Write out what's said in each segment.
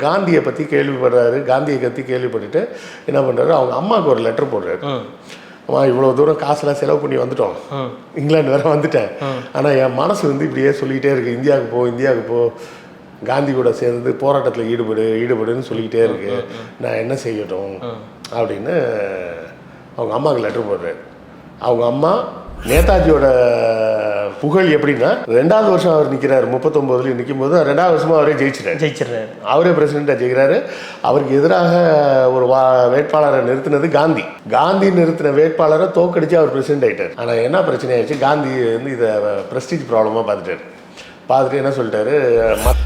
காந்தியை பற்றி கேள்விப்படுறாரு. காந்தியை பற்றி கேள்விப்பட்டுட்டு என்ன பண்ணுறாரு, அவங்க அம்மாவுக்கு ஒரு லெட்டர் போடுறாரு. அம்மா, இவ்வளோ தூரம் காசுலாம் செலவு பண்ணி வந்துட்டோம், இங்கிலாந்து வேற வந்துட்டேன், ஆனால் என் மனசு வந்து இப்படியே சொல்லிக்கிட்டே இருக்கு, இந்தியாவுக்கு போ, காந்தி கூட சேர்ந்து போராட்டத்தில் ஈடுபடுன்னு சொல்லிக்கிட்டே இருக்கு, நான் என்ன செய்யட்டும் அப்படின்னு அவங்க அம்மாவுக்கு லெட்டர் போடுறாரு. அவங்க அம்மா நேதாஜியோட புகழ் எப்படின்னா, 2வது வருஷம் அவர் நிற்கிறாரு, 39 நிற்கும் போது 2வது வருஷமாக அவரே ஜெயிச்சிடறாரு. அவரே பிரசிடெண்ட்டாக ஜெயிக்கிறாரு. அவருக்கு எதிராக ஒரு வேட்பாளரை நிறுத்தினது காந்தி நிறுத்தின வேட்பாளரை தோக்கடிச்சு அவர் பிரசிடெண்ட் ஆகிட்டார். ஆனால் என்ன பிரச்சனை ஆயிடுச்சு, காந்தி வந்து இதை ப்ரெஸ்டீஜ் ப்ராப்ளமாக பார்த்துட்டு என்ன சொல்லிட்டாரு,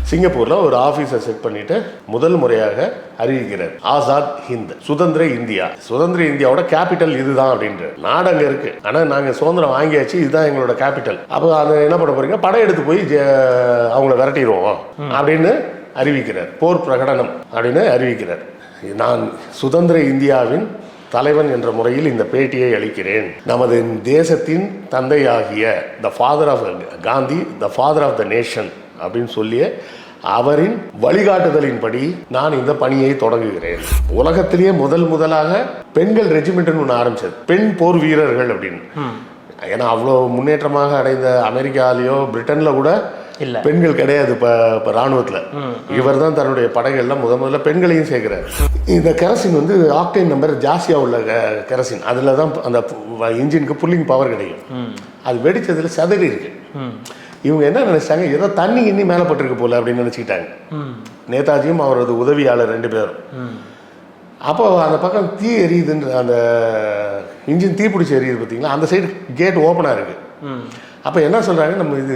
சிங்கப்பூரில் ஒரு ஆஃபீஸை செட் பண்ணிவிட்டு முதல் முறையாக அறிவிக்கிறார், ஆசாத் ஹிந்த், சுதந்திர இந்தியாவோட கேபிட்டல் இதுதான் அப்படின்ற. நாடு அங்கே இருக்குது, ஆனால் நாங்கள் சுதந்திரம் வாங்கியாச்சு, இதுதான் எங்களோட கேபிட்டல். அப்போ அதை என்ன பண்ண போகிறீங்க, படையெடுத்து போய் அவங்கள விரட்டிடுவோம் அப்படின்னு அறிவிக்கிறார். போர் பிரகடனம் அப்படின்னு அறிவிக்கிறார். நான் சுதந்திர இந்தியாவின் தலைவன் என்ற முறையில் இந்த பேட்டியை அளிக்கிறேன். நமது தேசத்தின் தந்தையாகிய the father of Gandhi, the father of the nation அப்படின்னு சொல்லிய அவரின் வழிகாட்டுதலின்படி நான் இந்த பணியை தொடங்குகிறேன். உலகத்திலேயே முதலாக பெண்கள் ரெஜிமெண்ட்னு ஒன்று ஆரம்பிச்சது, பெண் போர் வீரர்கள் அப்படின்னு. ஏன்னா அவ்வளோ முன்னேற்றமாக அடைந்த அமெரிக்காலேயோ பிரிட்டனில் கூட இல்லை, பெண்கள் கிடையாது. இப்போ இராணுவத்தில் இவர் தான் தன்னுடைய படைகள்லாம் முதல்ல பெண்களையும் சேர்க்கிறார். இந்த கெரசின் வந்து ஆக்டைன் நம்பர் ஜாஸ்தியாக உள்ள கெரசின், அதில் தான் அந்த இன்ஜினுக்கு புல்லிங் பவர் கிடைக்கும். அது வெடிச்சதில் சதறி இருக்கு. இவங்க என்ன நினைச்சிட்டாங்க, ஏதோ தண்ணி இன்னி மேலே பட்டிருக்கு போல அப்படின்னு நினச்சிக்கிட்டாங்க. நேதாஜியும் அவரது உதவியாளர் 2 பேரும். அப்போ அந்த பக்கம் தீ எரியுதுன்ற, அந்த இன்ஜின் தீ பிடிச்சி எரியுது பார்த்தீங்களா, அந்த சைடு கேட் ஓப்பனாக இருக்குது. அப்போ என்ன சொல்கிறாங்க, நம்ம இது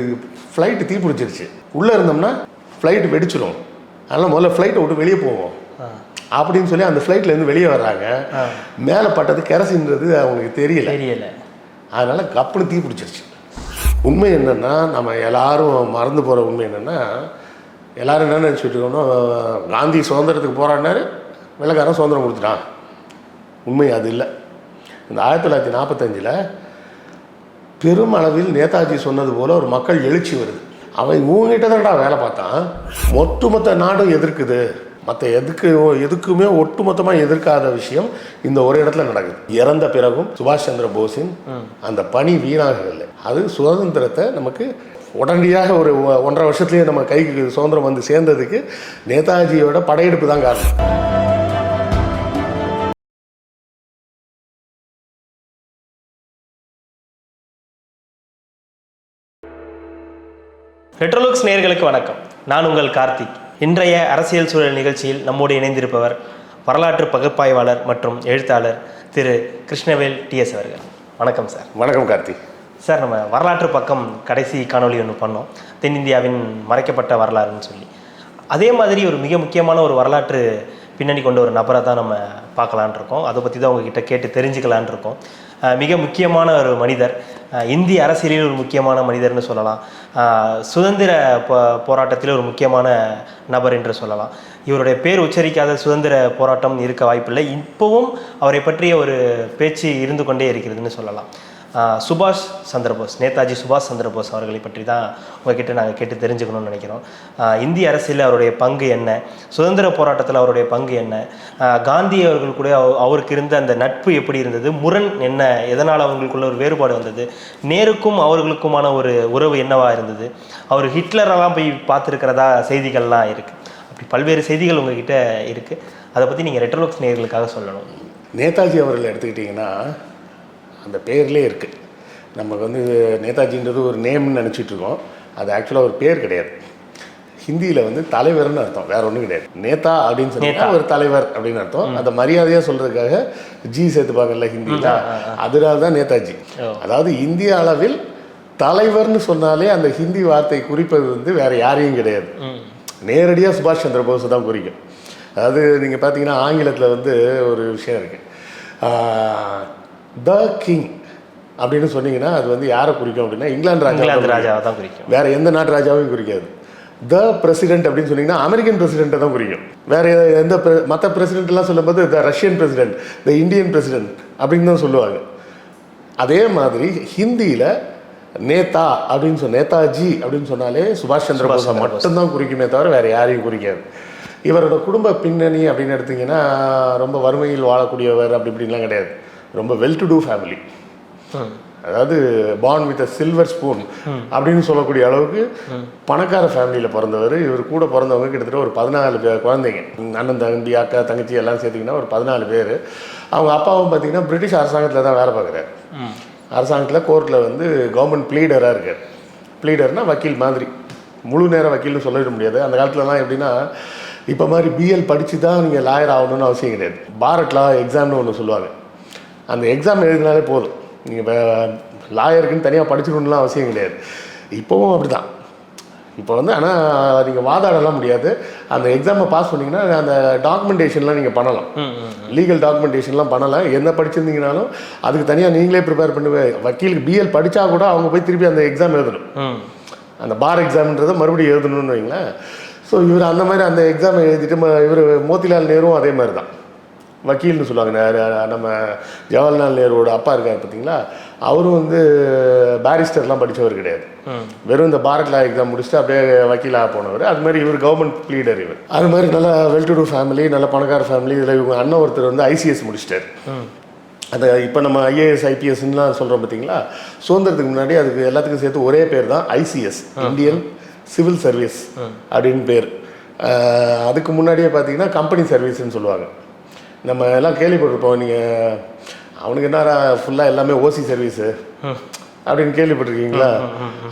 ஃப்ளைட்டு தீ பிடிச்சிருச்சு, உள்ளே இருந்தோம்னா ஃப்ளைட்டு வெடிச்சிடும், அதனால் முதல்ல ஃப்ளைட்டை விட்டு வெளியே போவோம் அப்படின்னு சொல்லி அந்த ஃப்ளைட்லேருந்து வெளியே வர்றாங்க. மேலே பட்டது கெரசின்றது அவங்களுக்கு தெரியல, அதனால் கப்புன்னு தீ பிடிச்சிருச்சு. உண்மை என்னென்னா, நம்ம எல்லாரும் மறந்து போகிற உண்மை என்னென்னா, எல்லோரும் என்ன நினச்சிட்டு இருக்கோம்னா, காந்தி சுதந்திரத்துக்கு போராடினாரு, வெள்ளைக்காரன் சுதந்திரம் கொடுத்துட்டான். உண்மை அது இல்லை. இந்த 1945 பெரும் அளவில் நேதாஜி சொன்னது போல் ஒரு மக்கள் எழுச்சி வருது. அவன் இவங்ககிட்ட தான்டா வேலை பார்த்தான், ஒட்டுமொத்த நாடும் எதிர்க்குது, மற்ற எதுக்குமே ஒட்டுமொத்தமாக எதிர்க்காத விஷயம் இந்த ஒரு இடத்துல நடக்குது. இறந்த பிறகும் சுபாஷ் சந்திர போஸின் அந்த பணி வீணாகவில்லை. அது சுதந்திரத்தை நமக்கு உடனடியாக ஒரு 1.5 வருஷத்துலேயே நம்ம கைக்கு சுதந்திரம் வந்து சேர்ந்ததுக்கு நேதாஜியோட படையெடுப்பு தான் காரணம். ரெட்ரோலுக்ஸ் நேயர்களுக்கு வணக்கம். நான் உங்கள் கார்த்திக். இன்றைய அரசியல் சூழல் நிகழ்ச்சியில் நம்மோடு இணைந்திருப்பவர் வரலாற்று பகுப்பாய்வாளர் மற்றும் எழுத்தாளர் திரு கிருஷ்ணவேல் டிஎஸ் அவர்கள். வணக்கம் சார். வணக்கம் கார்த்திக். சார், நம்ம வரலாற்று பக்கம் கடைசி காணொலி ஒன்று பண்ணோம், தென்னிந்தியாவின் மறைக்கப்பட்ட வரலாறுன்னு சொல்லி. அதே மாதிரி ஒரு மிக முக்கியமான ஒரு வரலாற்று பின்னணி கொண்ட ஒரு நபரை தான் நம்ம பார்க்கலான் இருக்கோம். அதை பற்றி தான் உங்ககிட்ட கேட்டு தெரிஞ்சுக்கலான் இருக்கோம். மிக முக்கியமான ஒரு மனிதர், இந்திய அரசியலில் ஒரு முக்கியமான மனிதர்னு சொல்லலாம், சுதந்திர போராட்டத்தில் ஒரு முக்கியமான நபர் என்று சொல்லலாம். இவருடைய பேர் உச்சரிக்காத சுதந்திர போராட்டம் இருக்க வாய்ப்பில்லை. இப்போவும் அவரை பற்றிய ஒரு பேச்சு இருந்து கொண்டே இருக்கிறதுன்னு சொல்லலாம். சுபாஷ் சந்திரபோஸ், நேதாஜி சுபாஷ் சந்திரபோஸ் அவர்களை பற்றி தான் உங்ககிட்ட நாங்கள் கேட்டு தெரிஞ்சுக்கணும்னு நினைக்கிறோம். இந்திய அரசியலில் அவருடைய பங்கு என்ன, சுதந்திர போராட்டத்தில் அவருடைய பங்கு என்ன, காந்தி அவர்கள் கூட அவருக்கு இருந்த அந்த நட்பு எப்படி இருந்தது, முரண் என்ன, எதனால் அவங்களுக்குள்ள ஒரு வேறுபாடு வந்தது, நேருக்கும் அவர்களுக்குமான ஒரு உறவு என்னவாக இருந்தது, அவர் ஹிட்லரெல்லாம் போய் பார்த்துருக்கிறதா செய்திகள்லாம் இருக்குது. அப்படி பல்வேறு செய்திகள் உங்ககிட்ட இருக்குது. அதை பற்றி நீங்கள் ரெட்ரோலுக்ஸ் நேயர்களுக்காக சொல்லணும். நேதாஜி அவர்கள் எடுத்துக்கிட்டிங்கன்னா அந்த பேர்லேயே இருக்குது. நமக்கு வந்து நேதாஜின்றது ஒரு நேம்னு நினச்சிட்ருக்கோம். அது ஆக்சுவலாக ஒரு பேர் கிடையாது. ஹிந்தியில் வந்து தலைவர்னு அர்த்தம், வேறு ஒன்றும் கிடையாது. நேதா அப்படின்னு சொன்னால் ஒரு தலைவர் அப்படின்னு அர்த்தம். அதை மரியாதையாக சொல்கிறதுக்காக ஜி சேர்த்துப்பாங்கல்ல ஹிந்தியில், அதனால தான் நேதாஜி. அதாவது இந்திய அளவில் தலைவர்னு சொன்னாலே அந்த ஹிந்தி வார்த்தை குறிப்பது வந்து வேறு யாரையும் கிடையாது, நேரடியாக சுபாஷ் சந்திர போஸ் தான் குறிக்கும். அதாவது நீங்கள் பார்த்தீங்கன்னா ஆங்கிலத்தில் வந்து ஒரு விஷயம் இருக்குது, த கிங் அப்படின்னு சொன்னீங்கன்னா அது வந்து யாரை குறிக்கும் அப்படின்னா இங்கிலாந்து ராஜாவை தான் குறிக்கும், வேற எந்த நாட்டு ராஜாவையும் குறிக்காது. த பிரசிடென்ட் அப்படின்னு சொன்னீங்கன்னா அமெரிக்கன் பிரசிடென்ட்டை தான் குறிக்கும். வேற எந்த மற்ற பிரசிடென்ட்லாம் சொல்லும்போது த Russian president, the Indian president அப்படின்னு தான் சொல்லுவாங்க. அதே மாதிரி ஹிந்தியில் நேதா அப்படின்னு நேதாஜி அப்படின்னு சொன்னாலே சுபாஷ் சந்திர போஸை மட்டும்தான் குறிக்குமே தவிர வேறு யாரையும் குறிக்காது. இவரோட குடும்ப பின்னணி அப்படின்னு எடுத்திங்கன்னா ரொம்ப வறுமையில் வாழக்கூடியவர் அப்படி இப்படின்லாம் கிடையாது. ரொம்ப வெல் டு டூ ஃபேமிலி. அதாவது born with a silver spoon அப்படின்னு சொல்லக்கூடிய அளவுக்கு பணக்கார ஃபேமிலியில் பிறந்தவர். இவர் கூட பிறந்தவங்க கிட்டத்தட்ட ஒரு 14 குழந்தைங்க, அண்ணன் தம்பி அக்கா தங்கச்சி எல்லாம் சேர்த்திங்கன்னா ஒரு 14 பேர். அவங்க அப்பாவும் பார்த்திங்கன்னா பிரிட்டிஷ் அரசாங்கத்தில் தான் வேலை பார்க்குறாரு. அரசாங்கத்தில் கோர்ட்டில் வந்து கவர்மெண்ட் ப்ளீடராக இருக்கார். ப்ளீடர்னால் வக்கீல் மாதிரி, முழு நேர வக்கீல்னு சொல்லிட முடியாது. அந்த காலத்துலலாம் எப்படின்னா இப்போ மாதிரி பிஎல் படித்து தான் நீங்கள் லாயர் ஆகணும்னு அவசியம் கிடையாது. பாரத் லா எக்ஸாம்னு ஒன்று சொல்லுவாங்க. அந்த எக்ஸாம் எழுதினாலே போதும், நீங்கள் லாயருக்குன்னு தனியாக படிச்சுக்கணும்லாம் அவசியம் கிடையாது. இப்போவும் அப்படி தான். இப்போ வந்து ஆனால் நீங்கள் வாதாடலாம் முடியாது. அந்த எக்ஸாமை பாஸ் பண்ணிங்கன்னா அந்த டாக்குமெண்டேஷன்லாம் நீங்கள் பண்ணலாம், லீகல் டாக்குமெண்டேஷன்லாம் பண்ணலாம். என்ன படிச்சிருந்தீங்கனாலும் அதுக்கு தனியாக நீங்களே ப்ரிப்பேர் பண்ணுவேன். வக்கீலுக்கு பிஎல் படித்தா கூட அவங்க போய் திருப்பி அந்த எக்ஸாம் எழுதணும். அந்த பார் எக்ஸாம்ன்றதை மறுபடியும் எழுதணும்னு வைங்களேன். ஸோ இவர் அந்த மாதிரி அந்த எக்ஸாமை எழுதிட்டு இவர் மோத்திலால் நேருவும் அதே மாதிரி தான் வக்கீல்னு சொல்லுவாங்க. நம்ம ஜவஹர்லால் நேருவோட அப்பா இருக்கார் பார்த்தீங்களா, அவரும் வந்து பேரிஸ்டர்லாம் படித்தவர் கிடையாது. வெறும் இந்த பாரத் லா எக்ஸாம் முடிச்சுட்டு அப்படியே வக்கீலாக போனவர். அது மாதிரி இவர் கவர்மெண்ட் ப்ளீடர். இவர் அது மாதிரி நல்ல வெல் டு டூ ஃபேமிலி, நல்ல பணக்கார ஃபேமிலி. இதில் இவங்க அண்ணன் ஒருத்தர் வந்து ஐசிஎஸ் முடிச்சிட்டார். அந்த இப்போ நம்ம ஐஏஎஸ் ஐபிஎஸ்லாம் சொல்கிறோம் பார்த்தீங்களா, சுதந்திரத்துக்கு முன்னாடி அதுக்கு எல்லாத்துக்கும் சேர்த்து ஒரே பேர் தான் ஐசிஎஸ், இந்தியன் சிவில் சர்வீஸ் அப்படின்னு பேர். அதுக்கு முன்னாடியே பார்த்தீங்கன்னா கம்பெனி சர்வீஸ்ன்னு சொல்லுவாங்க. நம்ம எல்லாம் கேள்விப்பட்டிருப்போம். நீங்கள் அவனுக்கு என்ன ஃபுல்லாக எல்லாமே ஓசி சர்வீஸு அப்படின்னு கேள்விப்பட்டிருக்கீங்களா?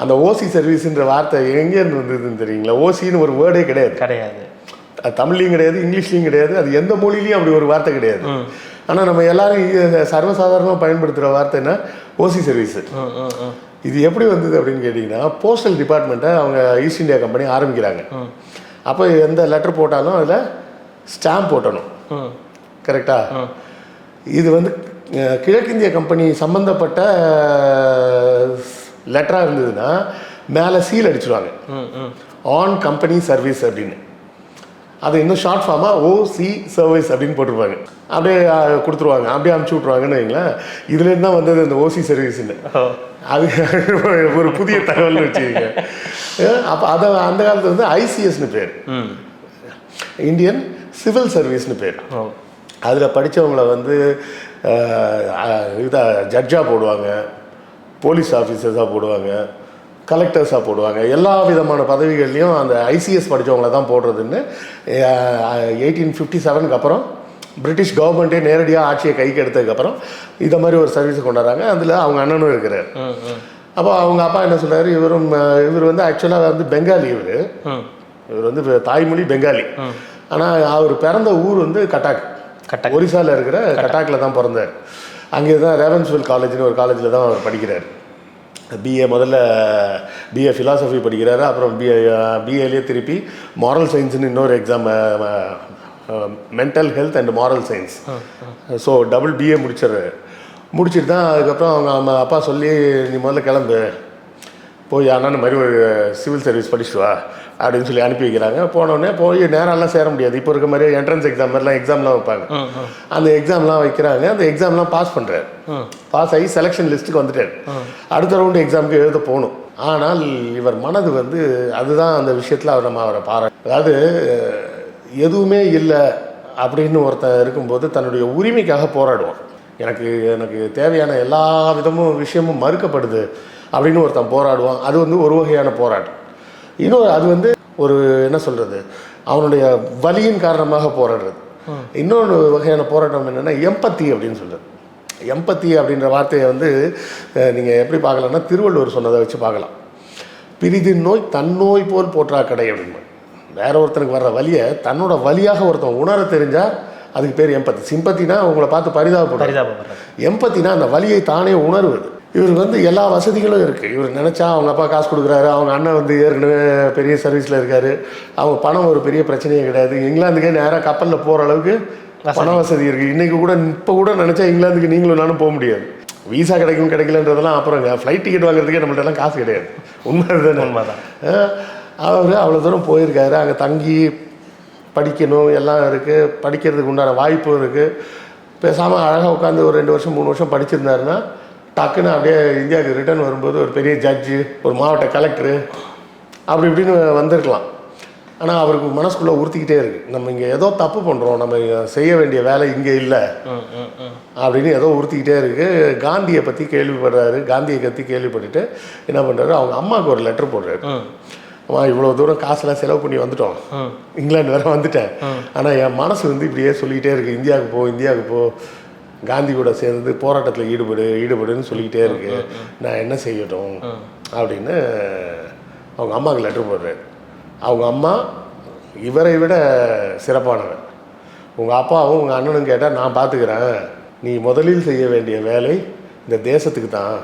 அந்த ஓசி சர்வீஸுன்ற வார்த்தை எங்கேருந்து வந்ததுன்னு தெரியுங்களா? ஓசின்னு ஒரு வேர்டே கிடையாது. அது தமிழ்லையும் கிடையாது, இங்கிலீஷ்லையும் கிடையாது, அது எந்த மொழிலையும் அப்படி ஒரு வார்த்தை கிடையாது. ஆனால் நம்ம எல்லாரும் சர்வசாதாரணமாக பயன்படுத்துகிற வார்த்தை என்ன? ஓசி சர்வீஸு. இது எப்படி வந்தது அப்படின்னு கேட்டிங்கன்னா, போஸ்டல் டிபார்ட்மெண்ட்டை அவங்க ஈஸ்ட் இந்தியா கம்பெனி ஆரம்பிக்கிறாங்க. அப்போ எந்த லெட்டர் போட்டாலும் அதில் ஸ்டாம்ப் போட்டணும். கரெக்டாக? இது வந்து கிழக்கிந்திய கம்பெனி சம்மந்தப்பட்ட லெட்டராக இருந்ததுன்னா மேலே சீல் அடிச்சுடுவாங்க, ஆன் கம்பெனி சர்வீஸ் அப்படின்னு. அது இன்னும் ஷார்ட் ஃபார்மாக ஓசி சர்வீஸ் அப்படின்னு போட்டிருப்பாங்க. அப்படியே கொடுத்துருவாங்க, அப்படியே அனுப்பிச்சி விட்ருவாங்கன்னு வைங்களேன். இதுலேருந்து தான் வந்தது இந்த ஓசி சர்வீஸ்ன்னு. அது ஒரு புதிய தகவல்னு வச்சுக்கோங்க. அப்போ அதை அந்த காலத்தில் வந்து ஐசிஎஸ்னு பேர், இந்தியன் சிவில் சர்வீஸ்னு பேர். அதில் படித்தவங்களை வந்து இதாக ஜட்ஜாக போடுவாங்க, போலீஸ் ஆஃபீஸர்ஸாக போடுவாங்க, கலெக்டர்ஸாக போடுவாங்க. எல்லா விதமான பதவிகள்லையும் அந்த ஐசிஎஸ் படித்தவங்கள தான் போடுறதுன்னு 1857க்கு அப்புறம் பிரிட்டிஷ் கவர்மெண்ட்டே நேரடியாக ஆட்சியை கைக்கு எடுத்ததுக்கப்புறம் இதை மாதிரி ஒரு சர்வீஸை கொண்டாடுறாங்க. அதில் அவங்க அண்ணனும் இருக்கிறார். அப்போ அவங்க அப்பா என்ன சொல்கிறாரு, இவர் வந்து ஆக்சுவலாக வந்து பெங்காலி. இவர் வந்து தாய்மொழி பெங்காலி. ஆனால் அவர் பிறந்த ஊர் வந்து கட்டாக், ஒரிசாவில் இருக்கிற கட்டாக்கில் தான் பிறந்தார். அங்கே தான் ரேவன்ஸ்வெல் காலேஜ்னு ஒரு காலேஜில் தான் அவர் படிக்கிறார். முதல்ல பிஏ ஃபிலாசபி படிக்கிறாரு. அப்புறம் பிஏலேயே திருப்பி மாரல் சயின்ஸ்னு இன்னொரு exam, mental health and moral science. So double BA முடிச்சுட்டு தான் அதுக்கப்புறம் அவங்க அப்பா சொல்லி, நீ முதல்ல கிளம்பு போய் அண்ணன் மாதிரி ஒரு சிவில் சர்வீஸ் படிச்சுட்டு வா அப்படின்னு சொல்லி அனுப்பி வைக்கிறாங்க. போனோடனே போய் நேரம்லாம் சேர முடியாது. இப்போ இருக்க மாதிரி என்ட்ரன்ஸ் எக்ஸாம் மாதிரிலாம் எக்ஸாம்லாம் வைப்பாங்க. அந்த எக்ஸாம்லாம் வைக்கிறாங்க. அந்த எக்ஸாம்லாம் பாஸ் பண்ணுறாரு. பாஸ் ஆகி செலெக்ஷன் லிஸ்ட்டுக்கு வந்துட்டார். அடுத்த ரவுண்டு எக்ஸாமுக்கு எழுத போகணும். ஆனால் இவர் மனது வந்து அதுதான் அந்த விஷயத்தில் அவரை அதாவது எதுவுமே இல்லை அப்படின்னு ஒருத்தன் இருக்கும்போது தன்னுடைய உரிமைக்காக போராடுவான். எனக்கு தேவையான எல்லா விதமும் விஷயமும் மறுக்கப்படுது அப்படின்னு ஒருத்தன் போராடுவான். அது வந்து ஒரு வகையான போராட்டம். இன்னொரு அது வந்து ஒரு என்ன சொல்கிறது, அவனுடைய வலியின் காரணமாக போராடுறது. இன்னொன்று வகையான போராட்டம் என்னென்னா எம்பத்தி அப்படின்னு சொல்கிறது. எம்பத்தி அப்படின்ற வார்த்தையை வந்து நீங்கள் எப்படி பார்க்கலாம்னா, திருவள்ளுவர் சொன்னதை வச்சு பார்க்கலாம். பிரிதின் நோய் தன்னோய் போல் போற்றா கடை அப்படின்னு. வேற ஒருத்தனுக்கு வர்ற வலியை தன்னோட வலியாக ஒருத்தன் உணர தெரிஞ்சால் அதுக்கு பேர் எம்பத்தி. சிம்பத்தினா உங்களை பார்த்து பரிதாபப்படுறது. எம்பத்தினா அந்த வலியை தானே உணர்வது. இவருக்கு வந்து எல்லா வசதிகளும் இருக்குது. இவர் நினச்சா அவங்க அப்பா காசு கொடுக்குறாரு, அவங்க அண்ணன் வந்து ஏற்கனவே பெரிய சர்வீஸில் இருக்கார், அவங்க பணம் ஒரு பெரிய பிரச்சனையே கிடையாது. இங்கிலாந்துக்கே நேராக கப்பலில் போகிற அளவுக்கு பண வசதி இருக்குது. இன்றைக்கி கூட இப்போ கூட நினச்சா இங்கிலாந்துக்கு நீங்களும் நானும் போக முடியாது. வீசா கிடைக்கலன்றதெல்லாம் அப்புறங்க, ஃப்ளைட் டிக்கெட் வாங்குறதுக்கே நம்மள்ட்டெல்லாம் காசு கிடையாது. உண்மைதான். அவர் அவ்வளோ தூரம் போயிருக்காரு, அங்கே தங்கி படிக்கணும் எல்லாம் இருக்குது, படிக்கிறதுக்கு உண்டான வாய்ப்பும் இருக்குது. பேசாமல் அழகாக உட்காந்து ஒரு 2 வருஷம் 3 வருஷம் படிச்சிருந்தாருன்னா டக்குன்னு அப்படியே இந்தியாவுக்கு ரிட்டர்ன் வரும்போது ஒரு பெரிய ஜட்ஜு, ஒரு மாவட்ட கலெக்டரு அப்படி இப்படின்னு வந்திருக்கலாம். ஆனால் அவருக்கு மனசுக்குள்ளே உறுத்திக்கிட்டே இருக்குது, நம்ம இங்கே ஏதோ தப்பு பண்ணுறோம், நம்ம செய்ய வேண்டிய வேலை இங்கே இல்லை அப்படின்னு ஏதோ உறுத்திக்கிட்டே இருக்குது. காந்தியை பற்றி கேள்விப்படுறாரு. காந்தியை பற்றி கேள்விப்பட்டுட்டு என்ன பண்ணுறாரு, அவங்க அம்மாவுக்கு ஒரு லெட்டர் போடுறாரு. இவ்வளோ தூரம் காசுலாம் செலவு பண்ணி வந்துட்டோம், இங்கிலாந்து வேற வந்துட்டேன், ஆனால் என் மனசு வந்து இப்படியே சொல்லிக்கிட்டே இருக்குது, இந்தியாவுக்கு போ, காந்தி கூட சேர்ந்து போராட்டத்தில் ஈடுபடுன்னு சொல்லிக்கிட்டே இருக்கு, நான் என்ன செய்யட்டும் அப்படின்னு அவங்க அம்மாவுக்கு லெட்டர் போடுறாரு. அவங்க அம்மா இவரை விட சிறப்பானவர். உங்கள் அப்பாவும் உங்கள் அண்ணனும் கேட்டால் நான் பார்த்துக்கிறேன், நீ முதலில் செய்ய வேண்டிய வேலை இந்த தேசத்துக்கு தான்,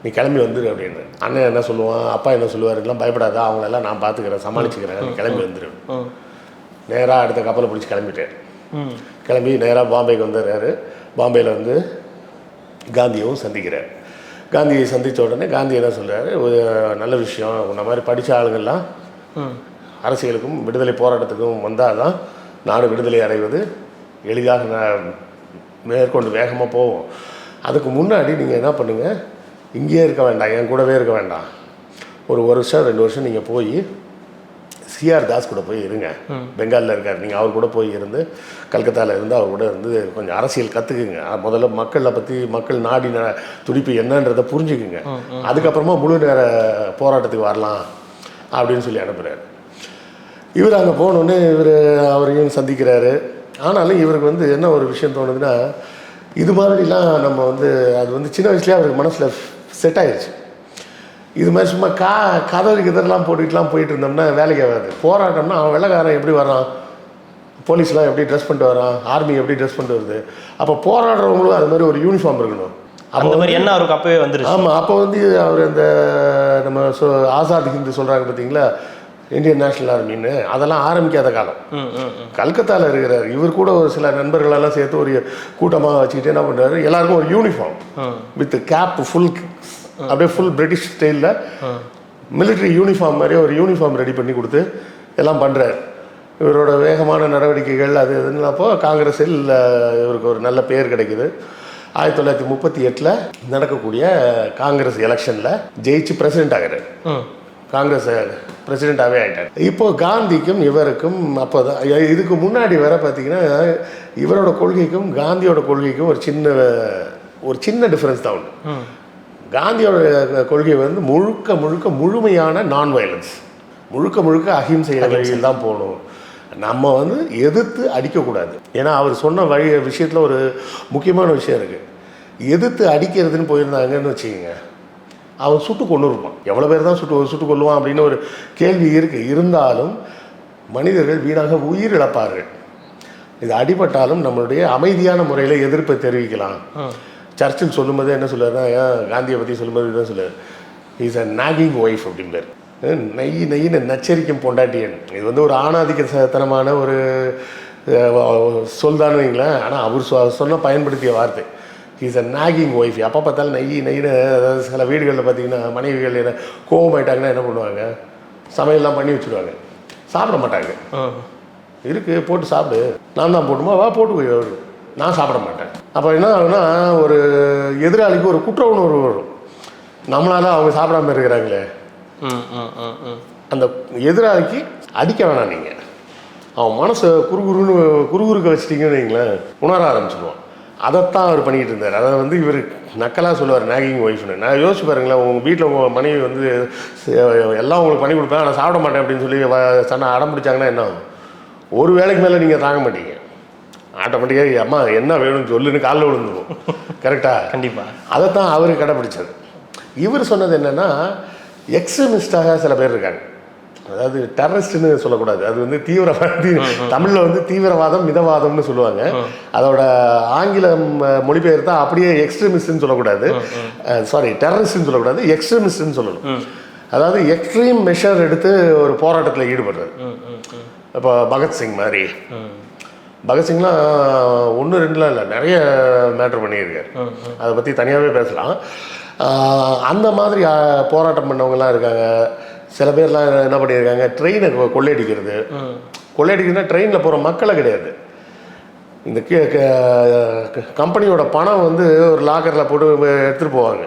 நீ கிளம்பி வந்துடு அப்படின்னு. அண்ணன் என்ன சொல்லுவான், அப்பா என்ன சொல்லுவார், எல்லாம் பயப்படாத, அவங்களெல்லாம் நான் பார்த்துக்கிறேன், சமாளிச்சுக்கிறேன், நீ கிளம்பி வந்துடு. நேராக அடுத்த கப்பலை பிடிச்சி கிளம்பிட்டேன். கிளம்பி நேராக பாம்பேக்கு வந்துடுறாரு. பாம்பேயில் வந்து காந்தியவும் சந்திக்கிறார். காந்தியை சந்தித்த உடனே காந்தி என்ன சொல்கிறாரு, ஒரு நல்ல விஷயம், இந்த மாதிரி படித்த ஆளுங்கள்லாம் அரசியலுக்கும் விடுதலை போராட்டத்துக்கும் வந்தால் தான் நாடு விடுதலை அடைவது எளிதாக மேற்கொண்டு வேகமாக போவோம். அதுக்கு முன்னாடி நீங்கள் என்ன பண்ணுங்கள், இங்கேயே இருக்க வேண்டாம், என் கூடவே இருக்க வேண்டாம், ஒரு வருஷம் 2 வருஷம் நீங்கள் போய் சிஆர் தாஸ் கூட போய் இருங்க, பெங்காலில் இருக்கார், நீங்கள் அவர் கூட போய் இருந்து கல்கத்தாவில் இருந்து அவர் கூட இருந்து கொஞ்சம் அரசியல் கற்றுக்குங்க, முதல்ல மக்களை பற்றி, மக்கள் நாடி துடிப்பு என்னன்றதை புரிஞ்சுக்குங்க, அதுக்கப்புறமா முழு நேர போராட்டத்துக்கு வரலாம் அப்படின்னு சொல்லி அனுப்புகிறார். இவர் அங்கே போனோடனே அவரையும் சந்திக்கிறாரு. ஆனாலும் இவருக்கு வந்து என்ன ஒரு விஷயம் தோணுதுன்னா, இது மாதிரிலாம் நம்ம வந்து அது வந்து சின்ன வயசுலேயே அவருக்கு மனசில் செட் ஆயிடுச்சு. இது மாதிரி சும்மா கதவுக்கு இதெல்லாம் போட்டுக்கிட்டுலாம் போயிட்டு இருந்தோம்னா வேலைக்கு ஆகாது. போராட்டம்னா அவன் வெள்ளைக்காரன் எப்படி வரான், போலீஸ்லாம் எப்படி ட்ரெஸ் பண்ணிட்டு வரான், ஆர்மி எப்படி ட்ரெஸ் பண்ணிட்டு வருது, அப்போ போராடுறவங்களும் அது மாதிரி ஒரு யூனிஃபார்ம் இருக்கணும். அந்த மாதிரி என்ன அவருக்கு அப்போவே வந்துருச்சு. ஆமாம், அப்போ வந்து அவர் அந்த நம்ம ஆசாத் ஹிந்து சொல்கிறாங்க பார்த்தீங்களா, இந்தியன் நேஷனல் ஆர்மின்னு, அதெல்லாம் ஆரம்பிக்காத காலம். கல்கத்தாவில் இருக்கிறார். இவர் கூட ஒரு சில நண்பர்களெல்லாம் சேர்த்து ஒரு கூட்டமாக வச்சுக்கிட்டு என்ன பண்ணுறாரு, எல்லாருக்கும் ஒரு யூனிஃபார்ம் வித் கேப், ஃபுல் அப்படியே ஃபுல் பிரிட்டிஷ் ஸ்டைலில் மிலிட்ரி யூனிஃபார்ம் மாதிரியே ஒரு யூனிஃபார்ம் ரெடி பண்ணி கொடுத்து எல்லாம் பண்ணுறாரு. இவரோட வேகமான நடவடிக்கைகள் அது இதுன்னப்போ காங்கிரஸில் இவருக்கு ஒரு நல்ல பேர் கிடைக்குது. 1938 நடக்கக்கூடிய காங்கிரஸ் எலெக்ஷனில் ஜெயிச்சு பிரசிடென்ட் ஆகிறார். காங்கிரஸ் பிரசிடெண்ட்டாகவே ஆகிட்டார். இப்போது காந்திக்கும் இவருக்கும் அப்போ தான், இதுக்கு முன்னாடி வர பார்த்தீங்கன்னா இவரோட கொள்கைக்கும் காந்தியோட கொள்கைக்கும் ஒரு சின்ன டிஃப்ரென்ஸ் தான் உண்டு. காந்தியோட கொள்கை வந்து முழுமையான நான் வயலன்ஸ், முழுக்க அஹிம்சை வழியில் தான் போகணும், நம்ம வந்து எதிர்த்து அடிக்கக்கூடாது. ஏன்னா அவர் சொன்ன விஷயத்தில் ஒரு முக்கியமான விஷயம் இருக்குது. எதிர்த்து அடிக்கிறதுன்னு போயிருந்தாங்கன்னு வச்சுக்கோங்க, அவன் சுட்டு கொண்டு இருப்பான். எவ்வளோ பேர் தான் சுட்டு கொள்ளுவான் அப்படின்னு ஒரு கேள்வி இருக்குது. இருந்தாலும் மனிதர்கள் வீணாக உயிர் இழப்பார்கள். இது அடிபட்டாலும் நம்மளுடைய அமைதியான முறையில் எதிர்ப்பை தெரிவிக்கலாம். சர்ச்சில் சொல்லும்போது என்ன சொல்லுவார்னா, காந்தியை பற்றி சொல்லும்போது என்ன சொல்லுவார், இஸ் அ நாகிங் ஒய்ஃப் அப்படின்பார். நெய்ன்னு நச்சரிக்கும் பொண்டாட்டியன். இது வந்து ஒரு ஆணாதிக்கத்தனமான ஒரு சொல்தான்னு வைங்களேன். ஆனால் அவர் சொன்ன பயன்படுத்திய வார்த்தை இஸ் அ நாகிங் ஒய்ஃப். எப்போ பார்த்தாலும் நெய்ன்னு. அதாவது சில வீடுகளில் பார்த்தீங்கன்னா மனைவிகள் என்ன கோவமாயிட்டாங்கன்னா என்ன பண்ணுவாங்க, சமையல்லாம் பண்ணி வச்சுருவாங்க, சாப்பிட மாட்டாங்க. இருக்குது போட்டு சாப்பிடு, நான் தான் போட்டுமா, வா போட்டு போய் வரும், நான் சாப்பிட மாட்டேன். அப்போ என்ன ஆகுனா, ஒரு எதிராளிக்கு ஒரு குற்ற உணர்வு வரும், நம்மளால அவங்க சாப்பிடாம இருக்கிறாங்களே. அந்த எதிராளிக்கு அடிக்க வேணாம், நீங்கள் அவன் மனசை குறுகுறுக்க வச்சிட்டிங்கன்னு வைங்களேன், உணர ஆரம்பிச்சிடுவான். அதைத்தான் அவர் பண்ணிக்கிட்டு இருந்தார். அதை வந்து இவர் நக்கலாக சொல்லுவார் நாகிங் ஒய்ஃப்னு. நான் யோசிச்சு பாருங்களேன், உங்கள் வீட்டில் உங்கள் மனைவி வந்து எல்லாம் உங்களுக்கு பண்ணி கொடுப்பேன், ஆனால் சாப்பிட மாட்டேன் அப்படின்னு சொல்லி சண்டை அடம் பிடிச்சாங்கன்னா என்ன ஆகும்? ஒரு வேலைக்கு மேலே நீங்கள் தாங்க மாட்டீங்க, ஆட்டோமேட்டிக்காக அம்மா என்ன வேணும்னு சொல்லுன்னு காலில் விழுந்துடும். கரெக்டாக? கண்டிப்பாக. அதைத்தான் அவர் கடைப்பிடிச்சது. இவர் சொன்னது என்னென்னா, எக்ஸ்ட்ரீமிஸ்டாக சில பேர் இருக்காங்க. அதாவது டெரரிஸ்ட்னு சொல்லக்கூடாது, அது வந்து தீவிரவாதி. தமிழில் வந்து தீவிரவாதம் மிதவாதம்னு சொல்லுவாங்க. அதோட ஆங்கிலம் மொழிபெயர்த்தா அப்படியே எக்ஸ்ட்ரீமிஸ்ட்னு சொல்லக்கூடாது, சாரி டெரரிஸ்ட்னு சொல்லக்கூடாது, எக்ஸ்ட்ரீமிஸ்ட்னு சொல்லணும். அதாவது எக்ஸ்ட்ரீம் மெஷர் எடுத்து ஒரு போராட்டத்தில் ஈடுபடுறது. இப்போ பகத்சிங் மாதிரி. பகத்சிங்லாம் 1-2லாம் இல்லை, நிறைய மேட்ரு பண்ணியிருக்காரு. அதை பற்றி தனியாகவே பேசலாம். அந்த மாதிரி போராட்டம் பண்ணவங்கலாம் இருக்காங்க. சில பேர்லாம் என்ன பண்ணியிருக்காங்க, ட்ரெயினை கொள்ளையடிக்கிறதுனா ட்ரெயினில் போகிற மக்களை கிடையாது, இந்த கம்பெனியோட பணம் வந்து ஒரு லாக்கரில் போட்டு எடுத்துகிட்டு போவாங்க.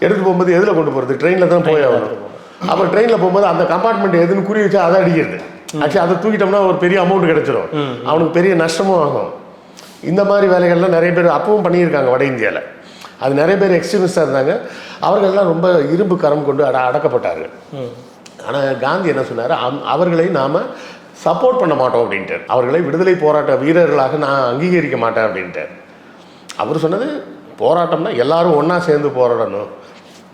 எடுத்துகிட்டு போகும்போது எதில் கொண்டு போகிறது, ட்ரெயினில் தான் போய் ஆகணும். அப்போ ட்ரெயினில் போகும்போது அந்த கம்பார்ட்மெண்ட் எதுன்னு குறி வச்சா அதை அடிக்கிறது. ஆக்சுவலி அதை தூக்கிட்டோம்னா ஒரு பெரிய அமௌண்ட் கிடைச்சிடும், அவனுக்கு பெரிய நஷ்டமும் ஆகும். இந்த மாதிரி வேலைகள்லாம் நிறைய பேர் அப்பவும் பண்ணியிருக்காங்க வட இந்தியாவில். அது நிறைய பேர் எக்ஸ்ட்ரீமிஸ்டாக இருந்தாங்க, அவர்கள்லாம் ரொம்ப இரும்பு கரம் கொண்டு அடக்கப்பட்டார்கள். ஆனால் காந்தி என்ன சொன்னார், அவர்களை நாம் சப்போர்ட் பண்ண மாட்டோம் அப்படின்ட்டு, அவர்களை விடுதலை போராட்ட வீரர்களாக நான் அங்கீகரிக்க மாட்டேன் அப்படின்ட்டு. அவர் சொன்னது போராட்டம்னா எல்லாரும் ஒன்றா சேர்ந்து போராடணும்,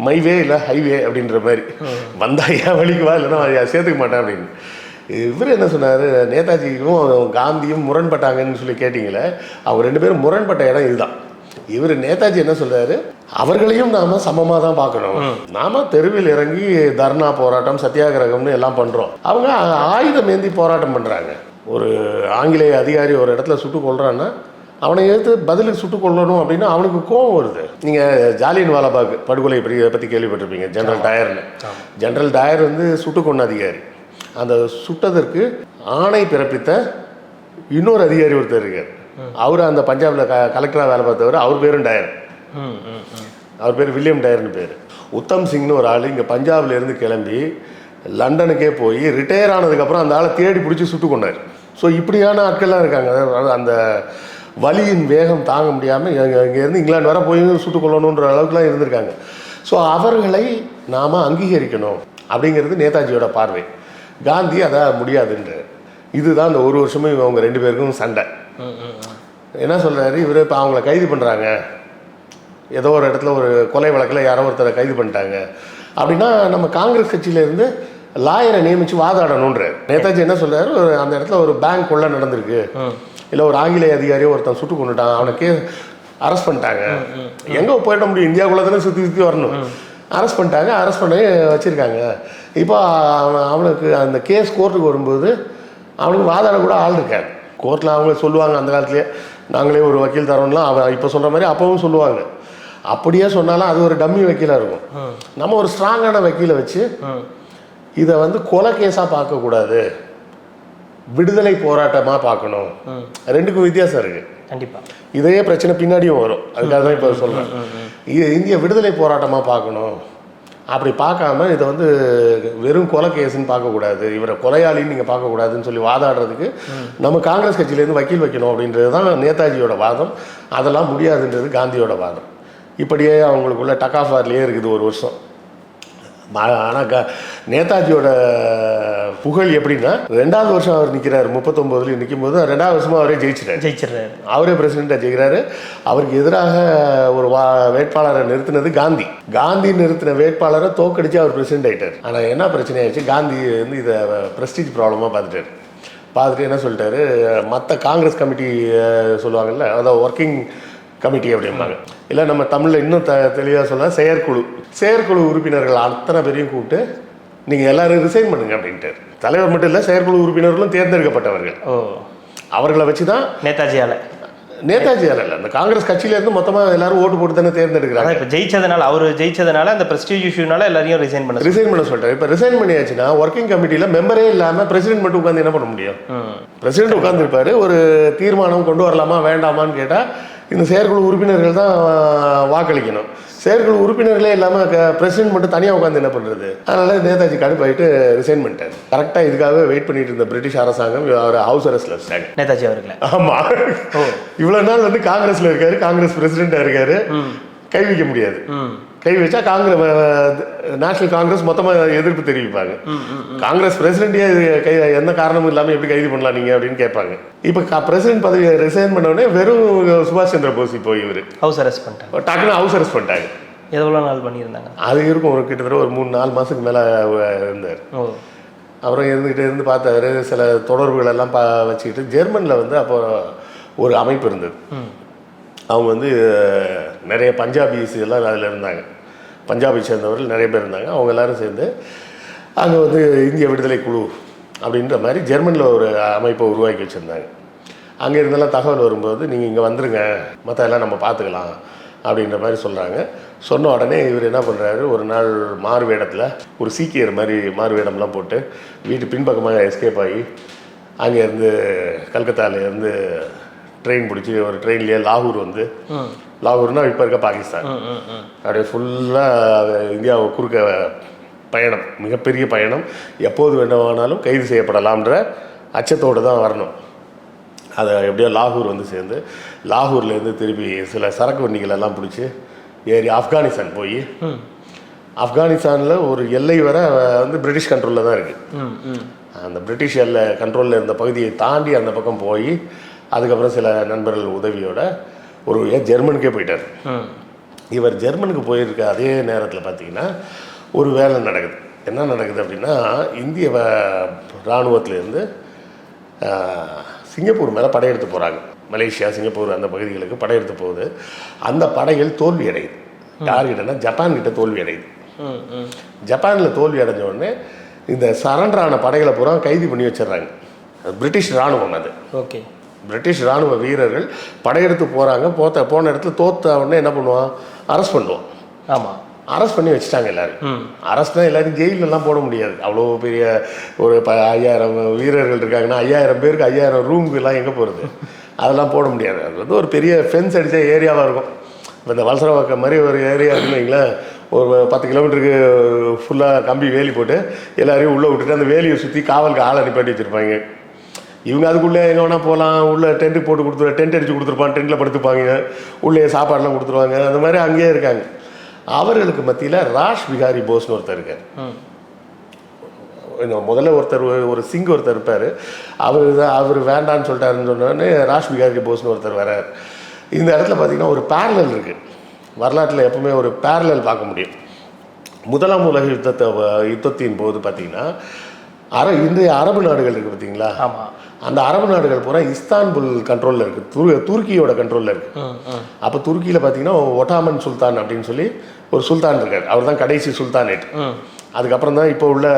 மைவே இல்லை ஹைவே அப்படின்ற மாதிரி, வந்தா ஏன் வழிக்கு வா, இல்லைன்னா சேர்த்துக்க மாட்டேன் அப்படின்னு. இவர் என்ன சொன்னார், நேதாஜியும் காந்தியும் முரண்பட்டாங்கன்னு சொல்லி கேட்டிங்களே, அவங்க 2 பேரும் முரண்பட்ட இடம் இதுதான். இவர் நேதாஜி என்ன சொல்றாரு, அவர்களையும் நாம சமமாக தான் பார்க்கணும், நாம தெருவில் இறங்கி தர்ணா போராட்டம் சத்தியாகிரகம்னு எல்லாம் பண்றோம், அவங்க ஆயுதம் ஏந்தி போராட்டம் பண்றாங்க. ஒரு ஆங்கிலேய அதிகாரி ஒரு இடத்துல சுட்டு கொள்றான்னா அவனை எடுத்து பதிலுக்கு சுட்டு கொள்ளணும் அப்படின்னு அவனுக்கு கோபம் வருது. நீங்கள் ஜாலியன் வாலாபாக் படுகொலை பற்றி கேள்விப்பட்டிருப்பீங்க, ஜெனரல் டயர்னு. ஜெனரல் டயர் வந்து சுட்டு கொண்ட அதிகாரி. அந்த சுட்டதற்கு ஆணை பிறப்பித்த இன்னொரு அதிகாரி ஒருத்தர் இருக்கார், அவர் அந்த பஞ்சாபில் கலெக்டராக வேலை பார்த்தவர், அவர் பேரும் டயர், அவர் பேர் வில்லியம் டயர்னு பேர். உத்தம் சிங்னு ஒரு ஆள் இங்கே பஞ்சாபில் இருந்து கிளம்பி லண்டனுக்கே போய் ரிட்டையர் ஆனதுக்கப்புறம் அந்த ஆளை தேடி பிடிச்சி சுட்டு கொண்டார். ஸோ இப்படியான ஆட்கள்லாம் இருக்காங்க. அந்த வலியின் வேகம் தாங்க முடியாமல் இங்கேருந்து இங்கிலாந்து வர போய் சுட்டு கொள்ளணுன்ற அளவுக்குலாம் இருந்திருக்காங்க. ஸோ அவர்களை நாம் அங்கீகரிக்கணும் அப்படிங்கிறது நேதாஜியோட பார்வை. காந்தி அதை முடியாதுன்ற. இதுதான் இந்த ஒரு வருஷமும் இவங்க 2 பேருக்கும் சண்டை. என்ன சொல்கிறாரு இவர், இப்போ அவங்கள கைது பண்ணுறாங்க, ஏதோ ஒரு இடத்துல ஒரு கொலை வழக்கில் யாரோ ஒருத்தரை கைது பண்ணிட்டாங்க அப்படின்னா நம்ம காங்கிரஸ் கட்சியிலேருந்து லாயரை நியமித்து வாதாடணுன்றார். நேதாஜி என்ன சொல்கிறாரு, அந்த இடத்துல ஒரு பேங்க் கொள்ள நடந்திருக்கு, இல்லை ஒரு ஆங்கிலேய அதிகாரியோ ஒருத்தன் சுட்டு கொண்டுட்டான், அவனுக்கு அரெஸ்ட் பண்ணிட்டாங்க, எங்கே போயிட முடியும், இந்தியாவுக்குள்ளே தானே சுற்றி வரணும், அரெஸ்ட் பண்ணிட்டாங்க, அரெஸ்ட் பண்ணி வச்சுருக்காங்க. இப்போ அவனுக்கு அந்த கேஸ் கோர்ட்டுக்கு வரும்போது அவனுக்கு வாதாட கூட ஆள் இருக்காது. கோர்ட்டில் அவங்க சொல்லுவாங்க, அந்த காலத்துலேயே நாங்களே ஒரு வக்கீல் தரோம்லாம் அவன் இப்போ சொல்கிற மாதிரி அப்பவும் சொல்லுவாங்க. அப்படியே சொன்னாலும் அது ஒரு டம்மி வக்கீலாக இருக்கும். நம்ம ஒரு ஸ்ட்ராங்கான வக்கீலை வச்சு இதை வந்து கொலை கேஸாக பார்க்கக்கூடாது, விடுதலை போராட்டமாக பார்க்கணும். 2க்கும் வித்தியாசம் இருக்குது கண்டிப்பாக. இதே பிரச்சனை பின்னாடியும் வரும், அதுக்காக தான் இப்போ சொல்கிறேன். இது இந்திய விடுதலை போராட்டமாக பார்க்கணும். அப்படி பார்க்காம இதை வந்து வெறும் கொலை கேஸுன்னு பார்க்கக்கூடாது, இவரை கொலையாளின்னு நீங்கள் பார்க்கக்கூடாதுன்னு சொல்லி வாதாடுறதுக்கு நம்ம காங்கிரஸ் கட்சியிலேருந்து வக்கீல் வைக்கணும் அப்படின்றது தான் நேதாஜியோட வாதம். அதெல்லாம் முடியாதுன்றது காந்தியோட வாதம். இப்படியே அவங்களுக்குள்ள டக்காஃபார்லேயே இருக்குது ஒரு வருஷம். ஆனால் நேதாஜியோட புகழ் எப்படின்னா, 2வது வருஷம் அவர் நிற்கிறார், 39 நிற்கும் போது 2வது வருஷமாக அவரே ஜெயிச்சிடுறாரு, அவரே பிரசிடெண்ட்டாக ஜெயிக்கிறாரு. அவருக்கு எதிராக ஒரு வேட்பாளரை நிறுத்தினது காந்தி நிறுத்தின வேட்பாளரை தோக்கடிச்சு அவர் பிரசிடெண்ட் ஆகிட்டார். ஆனால் என்ன பிரச்சனை ஆயிடுச்சு, காந்தி வந்து இதை ப்ரெஸ்டீஜ் ப்ராப்ளமாக பார்த்துட்டு என்ன சொல்லிட்டாரு, மற்ற காங்கிரஸ் கமிட்டி சொல்லுவாங்கல்ல, அதாவது ஒர்க்கிங் கமிட்டி அப்படிம்பாங்க, இல்லை நம்ம தமிழில் இன்னும் தெளிவாக சொல்ல செயற்குழு உறுப்பினர்கள் அத்தனை பேரையும் கூப்பிட்டு நீங்கள் எல்லாரும் ரிசைன் பண்ணுங்க அப்படின்ட்டு. தலைவர் மட்டும் இல்லை, செயற்குழு உறுப்பினர்களும் தேர்ந்தெடுக்கப்பட்டவர்கள். அவர்களை வச்சு தான் நேதாஜியால் இல்லை, அந்த காங்கிரஸ் கட்சியிலேருந்து மொத்தமாக எல்லாரும் ஓட்டு போட்டு தானே தேர்ந்தெடுக்கிறாங்க. இப்போ அவர் ஜெயிச்சதுனால அந்த ப்ரெஸ்டீஜ் இஷ்யூனால எல்லாரையும் ரிசைன் பண்ண சொல்லிட்டாரு. இப்போ ரிசைன் பண்ணியாச்சுன்னா ஒர்க்கிங் கமிட்டியில் மெம்பரே இல்லாமல் பிரசிடென்ட் மட்டும் உட்காந்து என்ன பண்ண முடியும்? பிரசிடென்ட் உட்காந்துருப்பாரு, ஒரு தீர்மானம் கொண்டு வரலாமா வேண்டாமான்னு கேட்டால் இந்த செயற்குழு உறுப்பினர்கள் தான் வாக்களிக்கணும். செயற்குழு உறுப்பினர்களே இல்லாமல் பிரசிடென்ட் மட்டும் தனியாக உட்காந்து என்ன பண்ணுறது? அதனால் நேதாஜி கடுப்பாயிட்டு ரிசைன் பண்ணிட்டார். கரெக்டாக இதுக்காகவே வெயிட் பண்ணிட்டு இருந்த பிரிட்டிஷ் அரசாங்கம் அவர் ஹவுஸ் அரெஸ்ட்டில் வச்சிட்டாங்க நேதாஜி அவர்களை. ஆமாம், இவ்வளோ நாள் வந்து காங்கிரஸில் இருக்காரு, காங்கிரஸ் பிரசிடெண்ட்டாக இருக்காரு, கை வைக்க முடியாது. கை வச்சா நேஷனல் காங்கிரஸ் மொத்தமாக எதிர்ப்பு தெரிவிப்பாங்க. காங்கிரஸ் பிரசிடென்ட்டே எந்த காரணமும் இல்லாமல் எப்படி கைது பண்ணலாம் நீங்கள் அப்படின்னு கேட்பாங்க. இப்போ பிரசிடென்ட் பதவியை ரிசைன் பண்ணோடனே வெறும் சுபாஷ் சந்திர போஸ் இப்போ இவர் ஹவுஸ் அரெஸ்ட் பண்ணிட்டாங்க. டக்குன்னு ஹவுஸ் அரெஸ்ட் பண்ணிட்டாங்க. எவ்வளோ நாள் பண்ணியிருந்தாங்க? அது இருக்கும், ஒரு கிட்டத்தட்ட ஒரு 3-4 மாதத்துக்கு மேலே இருந்தார். அப்புறம் இருந்து பார்த்தாரு, சில தொடர்புகள் எல்லாம் வச்சுக்கிட்டு ஜெர்மனியில் வந்து அப்போ ஒரு அமைப்பு இருந்தது. அவங்க வந்து நிறைய பஞ்சாபிஸ் எல்லாம் அதில் இருந்தாங்க, பஞ்சாபை சேர்ந்தவர்கள் நிறைய பேர் இருந்தாங்க. அவங்க எல்லோரும் சேர்ந்து அங்கே வந்து இந்திய விடுதலை குழு அப்படின்ற மாதிரி ஜெர்மனியில் ஒரு அமைப்பை உருவாக்கி வச்சுருந்தாங்க. அங்கே இருந்தெல்லாம் தகவல் வரும்போது நீங்கள் இங்கே வந்துருங்க, மற்ற எல்லாம் நம்ம பார்த்துக்கலாம் அப்படின்ற மாதிரி சொல்கிறாங்க. சொன்ன உடனே இவர் என்ன பண்ணுறாரு, ஒரு நாள் மாறு வேடத்தில் ஒரு சீக்கியர் மாதிரி மாறு வேடம்லாம் போட்டு வீட்டு பின்பக்கமாக எஸ்கேப் ஆகி அங்கேருந்து கல்கத்தாலேருந்து ட்ரெயின் பிடிச்சி ஒரு ட்ரெயின்லேயே லாகூர் வந்து, லாகூர்னா இப்போ இருக்க பாகிஸ்தான், அப்படியே ஃபுல்லாக இந்தியாவை குறுக்க பயணம், மிகப்பெரிய பயணம். எப்போது வேண்டுமானாலும் கைது செய்யப்படலாம்ன்ற அச்சத்தோடு தான் வரணும். அதை எப்படியோ லாகூர் வந்து சேர்ந்து, லாகூர்லேருந்து திருப்பி சில சரக்கு வண்டிகளெல்லாம் பிடிச்சி ஏறி ஆப்கானிஸ்தான் போய், ஆப்கானிஸ்தானில் ஒரு எல்லை வரை வந்து பிரிட்டிஷ் கண்ட்ரோலில் தான் இருக்குது. அந்த பிரிட்டிஷ் எல்லை கண்ட்ரோலில் இருந்த பகுதியை தாண்டி அந்த பக்கம் போய், அதுக்கப்புறம் சில நண்பர்கள் உதவியோட ஒரு ஜெர்மனுக்கே போயிட்டார். இவர் ஜெர்மனுக்கு போயிருக்க அதே நேரத்தில் பார்த்தீங்கன்னா ஒரு வேலை நடக்குது. என்ன நடக்குது அப்படின்னா, இந்திய இராணுவத்திலேருந்து சிங்கப்பூர் மேலே படையெடுத்து போகிறாங்க. மலேசியா, சிங்கப்பூர் அந்த பகுதிகளுக்கு படையெடுத்து போகுது. அந்த படைகள் தோல்வி அடையுது. யார்கிட்டனா ஜப்பான்கிட்ட தோல்வி அடையுது. ஜப்பானில் தோல்வி அடைஞ்ச உடனே இந்த சரண்டரான படைகளை பூரா கைது பண்ணி வச்சிடுறாங்க. பிரிட்டிஷ் இராணுவம் அது. ஓகே. பிரிட்டிஷ் இராணுவ வீரர்கள் படையெடுத்து போகிறாங்க. போன இடத்துல தோத்த உடனே என்ன பண்ணுவான், அரெஸ்ட் பண்ணுவான். ஆமாம், அரெஸ்ட் பண்ணி வச்சுட்டாங்க எல்லோரும். அரெஸ்ட்னா எல்லோரும் ஜெயிலெலாம் போட முடியாது. அவ்வளோ பெரிய ஒரு 5000 வீரர்கள் இருக்காங்கன்னா 5000 பேருக்கு 5000 ரூமுக்கெல்லாம் எங்கே போகிறது, அதெல்லாம் போட முடியாது. அது வந்து ஒரு பெரிய ஃபென்ஸ் அடித்த ஏரியாவாக இருக்கும். இப்போ இந்த வலசரவாக்கம் மாதிரி ஒரு ஏரியா இருக்குன்னு வைங்களேன், ஒரு 10 கிலோமீட்டருக்கு ஃபுல்லாக கம்பி வேலி போட்டு எல்லாரையும் உள்ளே விட்டுட்டு அந்த வேலியை சுற்றி காவலுக்கு ஆள் அனுப்பி வச்சுருப்பாங்க. இவங்க அதுக்குள்ளே எங்கே வேணால் போகலாம். உள்ளே டென்ட்டு போட்டு டென்ட் அடித்து கொடுத்துருப்பான், டென்ட்டில் படுத்துப்பாங்க, உள்ளே சாப்பாடெலாம் கொடுத்துருவாங்க. அந்த மாதிரி அங்கேயே இருக்காங்க. அவர்களுக்கு மத்தியில் ராஷ் பிகாரி போஸ்னு ஒருத்தர் இருக்கார். முதல்ல ஒரு சிங் ஒருத்தர் இருப்பார். அவர் வேண்டான்னு சொல்லிட்டாருன்னு சொன்னோடனே ராஷ் பிகாரி போஸ்னு ஒருத்தர் வரார். இந்த இடத்துல பார்த்திங்கன்னா ஒரு பேரலல் இருக்குது. வரலாற்றில் எப்பவுமே ஒரு பேரலல் பார்க்க முடியும். முதலாம் உலக யுத்தத்தின் போது பார்த்திங்கன்னா இன்றைய அரபு நாடுகள் இருக்குது பார்த்தீங்களா, அந்த அரபு நாடுகள் பூரா இஸ்தான்புல் கண்ட்ரோலில் இருக்குது, துருக்கியோட கண்ட்ரோலில் இருக்குது. அப்போ துருக்கியில் பார்த்தீங்கன்னா ஒட்டாமன் சுல்தான் அப்படின்னு சொல்லி ஒரு சுல்தான் இருக்கார். அவர் தான் கடைசி சுல்தானேட். அதுக்கப்புறம் தான் இப்போ உள்ள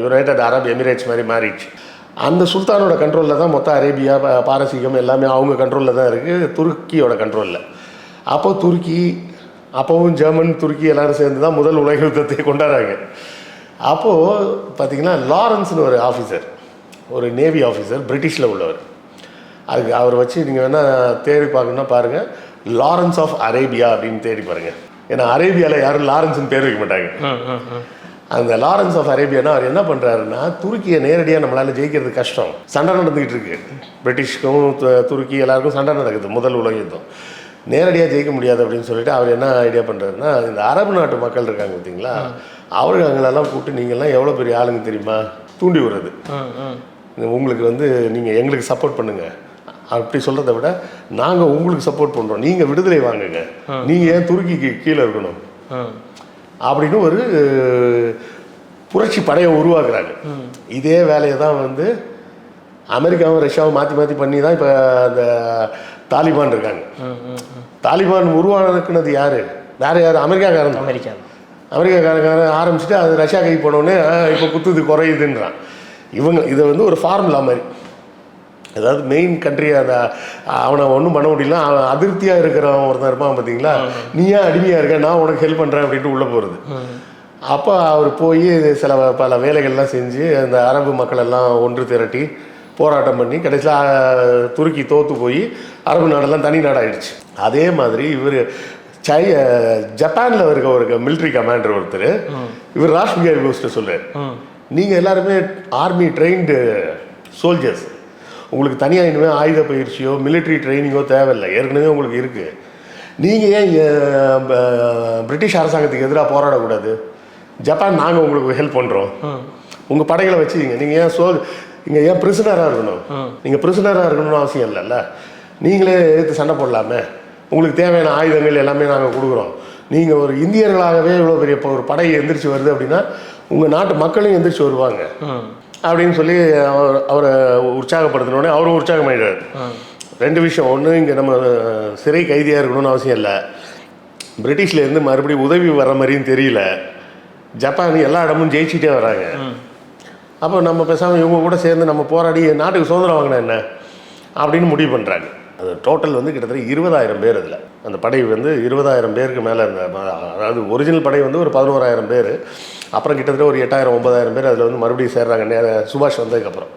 யுனைடெட் அரப் எமிரேட்ஸ் மாதிரி மாறிடுச்சு. அந்த சுல்தானோட கண்ட்ரோலில் தான் மொத்தம் அரேபியா, பாரசீகம் எல்லாமே அவங்க கண்ட்ரோலில் தான் இருக்குது, துருக்கியோட கண்ட்ரோலில். அப்போவும் ஜெர்மன், துருக்கி எல்லோரும் சேர்ந்து தான் முதல் உலக யுத்தத்தை கொண்டாடுறாங்க. அப்போது பார்த்திங்கன்னா லாரன்ஸ்னு ஒரு ஆஃபீஸர், ஒரு நேவி ஆஃபீஸர், பிரிட்டிஷில் உள்ளவர். அதுக்கு அவர் வச்சு நீங்கள் வேணால் தேடி பார்க்கணுன்னா பாருங்கள், லாரன்ஸ் ஆஃப் அரேபியா அப்படின்னு தேடி பாருங்கள். ஏன்னா அரேபியாவில் யாரும் லாரன்ஸ்னு பேர் வைக்க மாட்டாங்க. அந்த லாரன்ஸ் ஆஃப் அரேபியானா அவர் என்ன பண்ணுறாருன்னா, துருக்கியை நேரடியாக நம்மளால் ஜெயிக்கிறது கஷ்டம். சண்டை நடந்துக்கிட்டு இருக்கு, பிரிட்டிஷ்க்கும் துருக்கி எல்லாருக்கும் சண்டை நடக்குது, முதல் உலக யுத்தம். நேரடியாக ஜெயிக்க முடியாது அப்படின்னு சொல்லிட்டு அவர் என்ன ஐடியா பண்ணுறாருன்னா, இந்த அரபு நாட்டு மக்கள் இருக்காங்க பார்த்தீங்களா, அவர்கள் அவங்களெல்லாம் கூப்பிட்டு நீங்கள்லாம் எவ்வளோ பெரிய ஆளுங்க தெரியுமா, தூண்டி விடுறது. உங்களுக்கு வந்து நீங்கள் எங்களுக்கு சப்போர்ட் பண்ணுங்கள் அப்படி சொல்கிறத விட நாங்கள் உங்களுக்கு சப்போர்ட் பண்ணுறோம், நீங்கள் விடுதலை வாங்குங்க, நீங்கள் ஏன் துருக்கிக்கு கீழே இருக்கணும் அப்படின்னு ஒரு புரட்சி படையை உருவாக்குறாங்க. இதே வேலையை தான் வந்து அமெரிக்காவும் ரஷ்யாவும் மாற்றி மாற்றி பண்ணி தான் இப்போ அந்த தாலிபான் இருக்காங்க. தாலிபான் உருவாக்குனது யார், வேறு யார், அமெரிக்காக்காரங்க ஆரம்பிச்சுட்டு அது ரஷ்யா கை போனோடனே இப்போ குத்துது குறையுதுன்றான். இதை வந்து ஒரு ஃபார்முலா மாதிரி, அதாவது மெயின் கண்ட்ரி அந்த அவனை ஒன்றும் பண்ண முடியல, அவன் அதிருப்தியாக இருக்கிறவன் ஒருத்தன் இருப்பான் பார்த்தீங்களா, நீ ஏன் அடிமையாக இருக்க, நான் உனக்கு ஹெல்ப் பண்ணுறேன் அப்படின்ட்டு உள்ளே போகிறது. அப்போ அவர் போய் பல வேலைகள்லாம் செஞ்சு அந்த அரபு மக்கள் எல்லாம் ஒன்று திரட்டி போராட்டம் பண்ணி கடைசியில் துருக்கி தோற்று போய் அரபு நாடெல்லாம் தனி நாடாகிடுச்சு. அதே மாதிரி இவர் ஜப்பானில் இருக்க ஒரு மிலிட்ரி கமாண்டர் ஒருத்தர், இவர் ராஷ் பிகாரி போஸ்ட்டை சொல்கிறார், நீங்கள் எல்லாருமே ஆர்மி ட்ரெயின்டு சோல்ஜர்ஸ், உங்களுக்கு தனியாக இனிமேல் ஆயுத பயிற்சியோ மிலிட்ரி ட்ரைனிங்கோ தேவையில்லை, ஏற்கனவே உங்களுக்கு இருக்குது. நீங்கள் ஏன் பிரிட்டிஷ் அரசாங்கத்துக்கு எதிராக போராடக்கூடாது, ஜப்பான் நாங்கள் உங்களுக்கு ஹெல்ப் பண்ணுறோம், உங்கள் படைகளை வச்சுக்கிங்க, நீங்கள் ஏன் இங்கே ஏன் பிரிசனராக இருக்கணும், நீங்கள் பிரிசனராக இருக்கணும்னு அவசியம் இல்லைல்ல, நீங்களே எதிர்த்து சண்டை போடலாமே, உங்களுக்கு தேவையான ஆயுதங்கள் எல்லாமே நாங்கள் கொடுக்குறோம், நீங்கள் ஒரு இந்தியர்களாகவே இவ்வளோ பெரிய ஒரு படை எந்திரிச்சு வருது அப்படின்னா உங்கள் நாட்டு மக்களையும் எந்திரிச்சு வருவாங்க அப்படின்னு சொல்லி அவரை உற்சாகப்படுத்தினோடனே அவரும் உற்சாகமாயிடுறாரு. 2 விஷயம், ஒன்று இங்கே நம்ம சிறை கைதியாக இருக்கணும்னு அவசியம் இல்லை, பிரிட்டிஷ்லேருந்து மறுபடியும் உதவி வர மாதிரியும் தெரியல, ஜப்பான் எல்லா இடமும் ஜெயிச்சுட்டே வராங்க, அப்போ நம்ம பேசாமல் இவங்க கூட சேர்ந்து நம்ம போராடி நாட்டுக்கு சுதந்திரம் வாங்கினா என்ன அப்படின்னு முடிவு பண்ணுறாங்க. அது டோட்டல் வந்து கிட்டத்தட்ட 20,000 பேர். அதில் அந்த படை வந்து 20,000 பேருக்கு மேலே இருந்த, அதாவது ஒரிஜினல் படை வந்து ஒரு 11,000 பேர், அப்புறம் கிட்டத்தட்ட ஒரு 8,000 9,000 பேர் அதில் வந்து மறுபடியும் சேர்றாங்க சுபாஷ் வந்ததுக்கப்புறம்.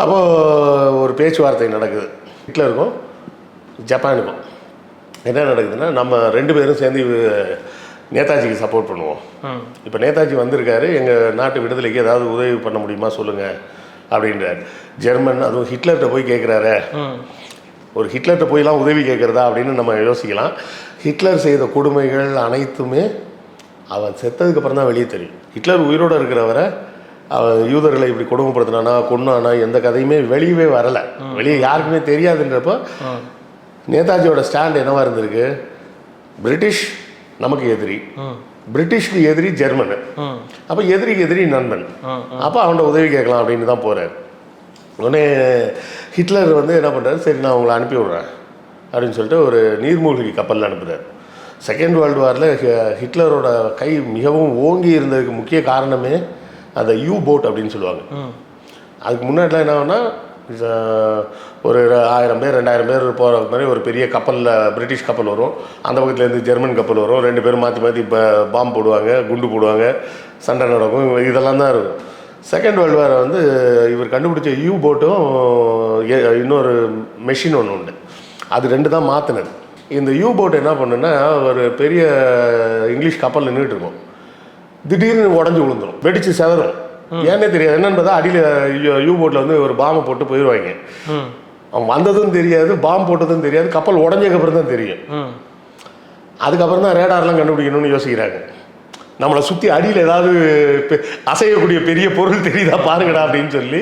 அப்போது ஒரு பேச்சுவார்த்தை நடக்குது ஹிட்லருக்கும் ஜப்பானுக்கும். என்ன நடக்குதுன்னா, நம்ம 2 பேரும் சேர்ந்து நேதாஜிக்கு சப்போர்ட் பண்ணுவோம். இப்போ நேதாஜி வந்திருக்காரு, எங்கள் நாட்டு விடுதலைக்கு ஏதாவது உதவி பண்ண முடியுமா சொல்லுங்கள் அப்படின்றார். ஜெர்மன், அதுவும் ஹிட்லர்கிட்ட போய் கேட்குறாரு. ஒரு ஹிட்லர்கிட்ட போயெல்லாம் உதவி கேட்குறதா அப்படின்னு நம்ம யோசிக்கலாம். ஹிட்லர் செய்த கொடுமைகள் அனைத்துமே அவன் செத்ததுக்கப்புறம் தான் வெளியே தெரியும். ஹிட்லர் உயிரோடு இருக்கிறவரை அவன் யூதர்களை இப்படி கொடுமைப்படுத்தினானா கொன்னானா எந்த கதையுமே வெளியவே வரலை, வெளியே யாருக்குமே தெரியாதுன்றப்போ நேதாஜியோட ஸ்டாண்ட் என்னவா இருந்திருக்கு? பிரிட்டிஷ் நமக்கு எதிரி, பிரிட்டிஷ்க்கு எதிரி ஜெர்மனு, அப்போ எதிரிக்கு எதிரி நண்பன், அப்போ அவன்கிட்ட உதவி கேட்கலாம் அப்படின்னு தான் போகிறார். உடனே ஹிட்லர் வந்து என்ன பண்ணுறாரு, சரி நான் உங்களை அனுப்பி விட்றேன் அப்படின்னு சொல்லிட்டு ஒரு நீர்மூழ்கி கப்பலில் அனுப்புகிறார். செகண்ட் வேர்ல்டு வாரில் ஹிட்லரோட கை மிகவும் ஓங்கி இருந்ததுக்கு முக்கிய காரணமே அந்த யூ போட் அப்படின்னு சொல்லுவாங்க. அதுக்கு முன்னாடிலாம் என்ன ஆகுனா ஒரு 1000 பேர் 2000 பேர் போகிற மாதிரி ஒரு பெரிய கப்பலில் பிரிட்டிஷ் கப்பல் வரும், அந்த பக்கத்துலேருந்து ஜெர்மன் கப்பல் வரும், 2 பேரும் மாற்றி மாற்றி இப்போ பாம்பு போடுவாங்க, குண்டு போடுவாங்க, சண்டை நடக்கும், இதெல்லாம் தான் இருக்கும். செகண்ட் வேர்ல்டு வாரை வந்து இவர் கண்டுபிடிச்ச யூ போட்டும் இன்னொரு மெஷின் ஒன்று உண்டு, அது 2 தான் மாற்றினது. இந்த யூ போட் என்ன பண்ணுன்னா, ஒரு பெரிய இங்கிலீஷ் கப்பல் நின்றுட்டு இருக்கும், திடீர்னு உடஞ்சி விழுந்துடும், வெடித்து செதறும், ஏன்னே தெரியாது. என்னன்னு பார்த்தா அடியில் யூ போட்டில் வந்து ஒரு பாம்பை போட்டு போயிடுவாங்க. அவன் வந்ததும் தெரியாது, பாம்பு போட்டதும் தெரியாது, கப்பல் உடஞ்சதுக்கப்புறம் தான் தெரியும். அதுக்கப்புறம் தான் ரேடார்லாம் கண்டுபிடிக்கணும்னு யோசிக்கிறாங்க. நம்மளை சுற்றி அடியில் ஏதாவது அசையக்கூடிய பெரிய பொருள் தெரியுதா பாருங்கடா அப்படின்னு சொல்லி.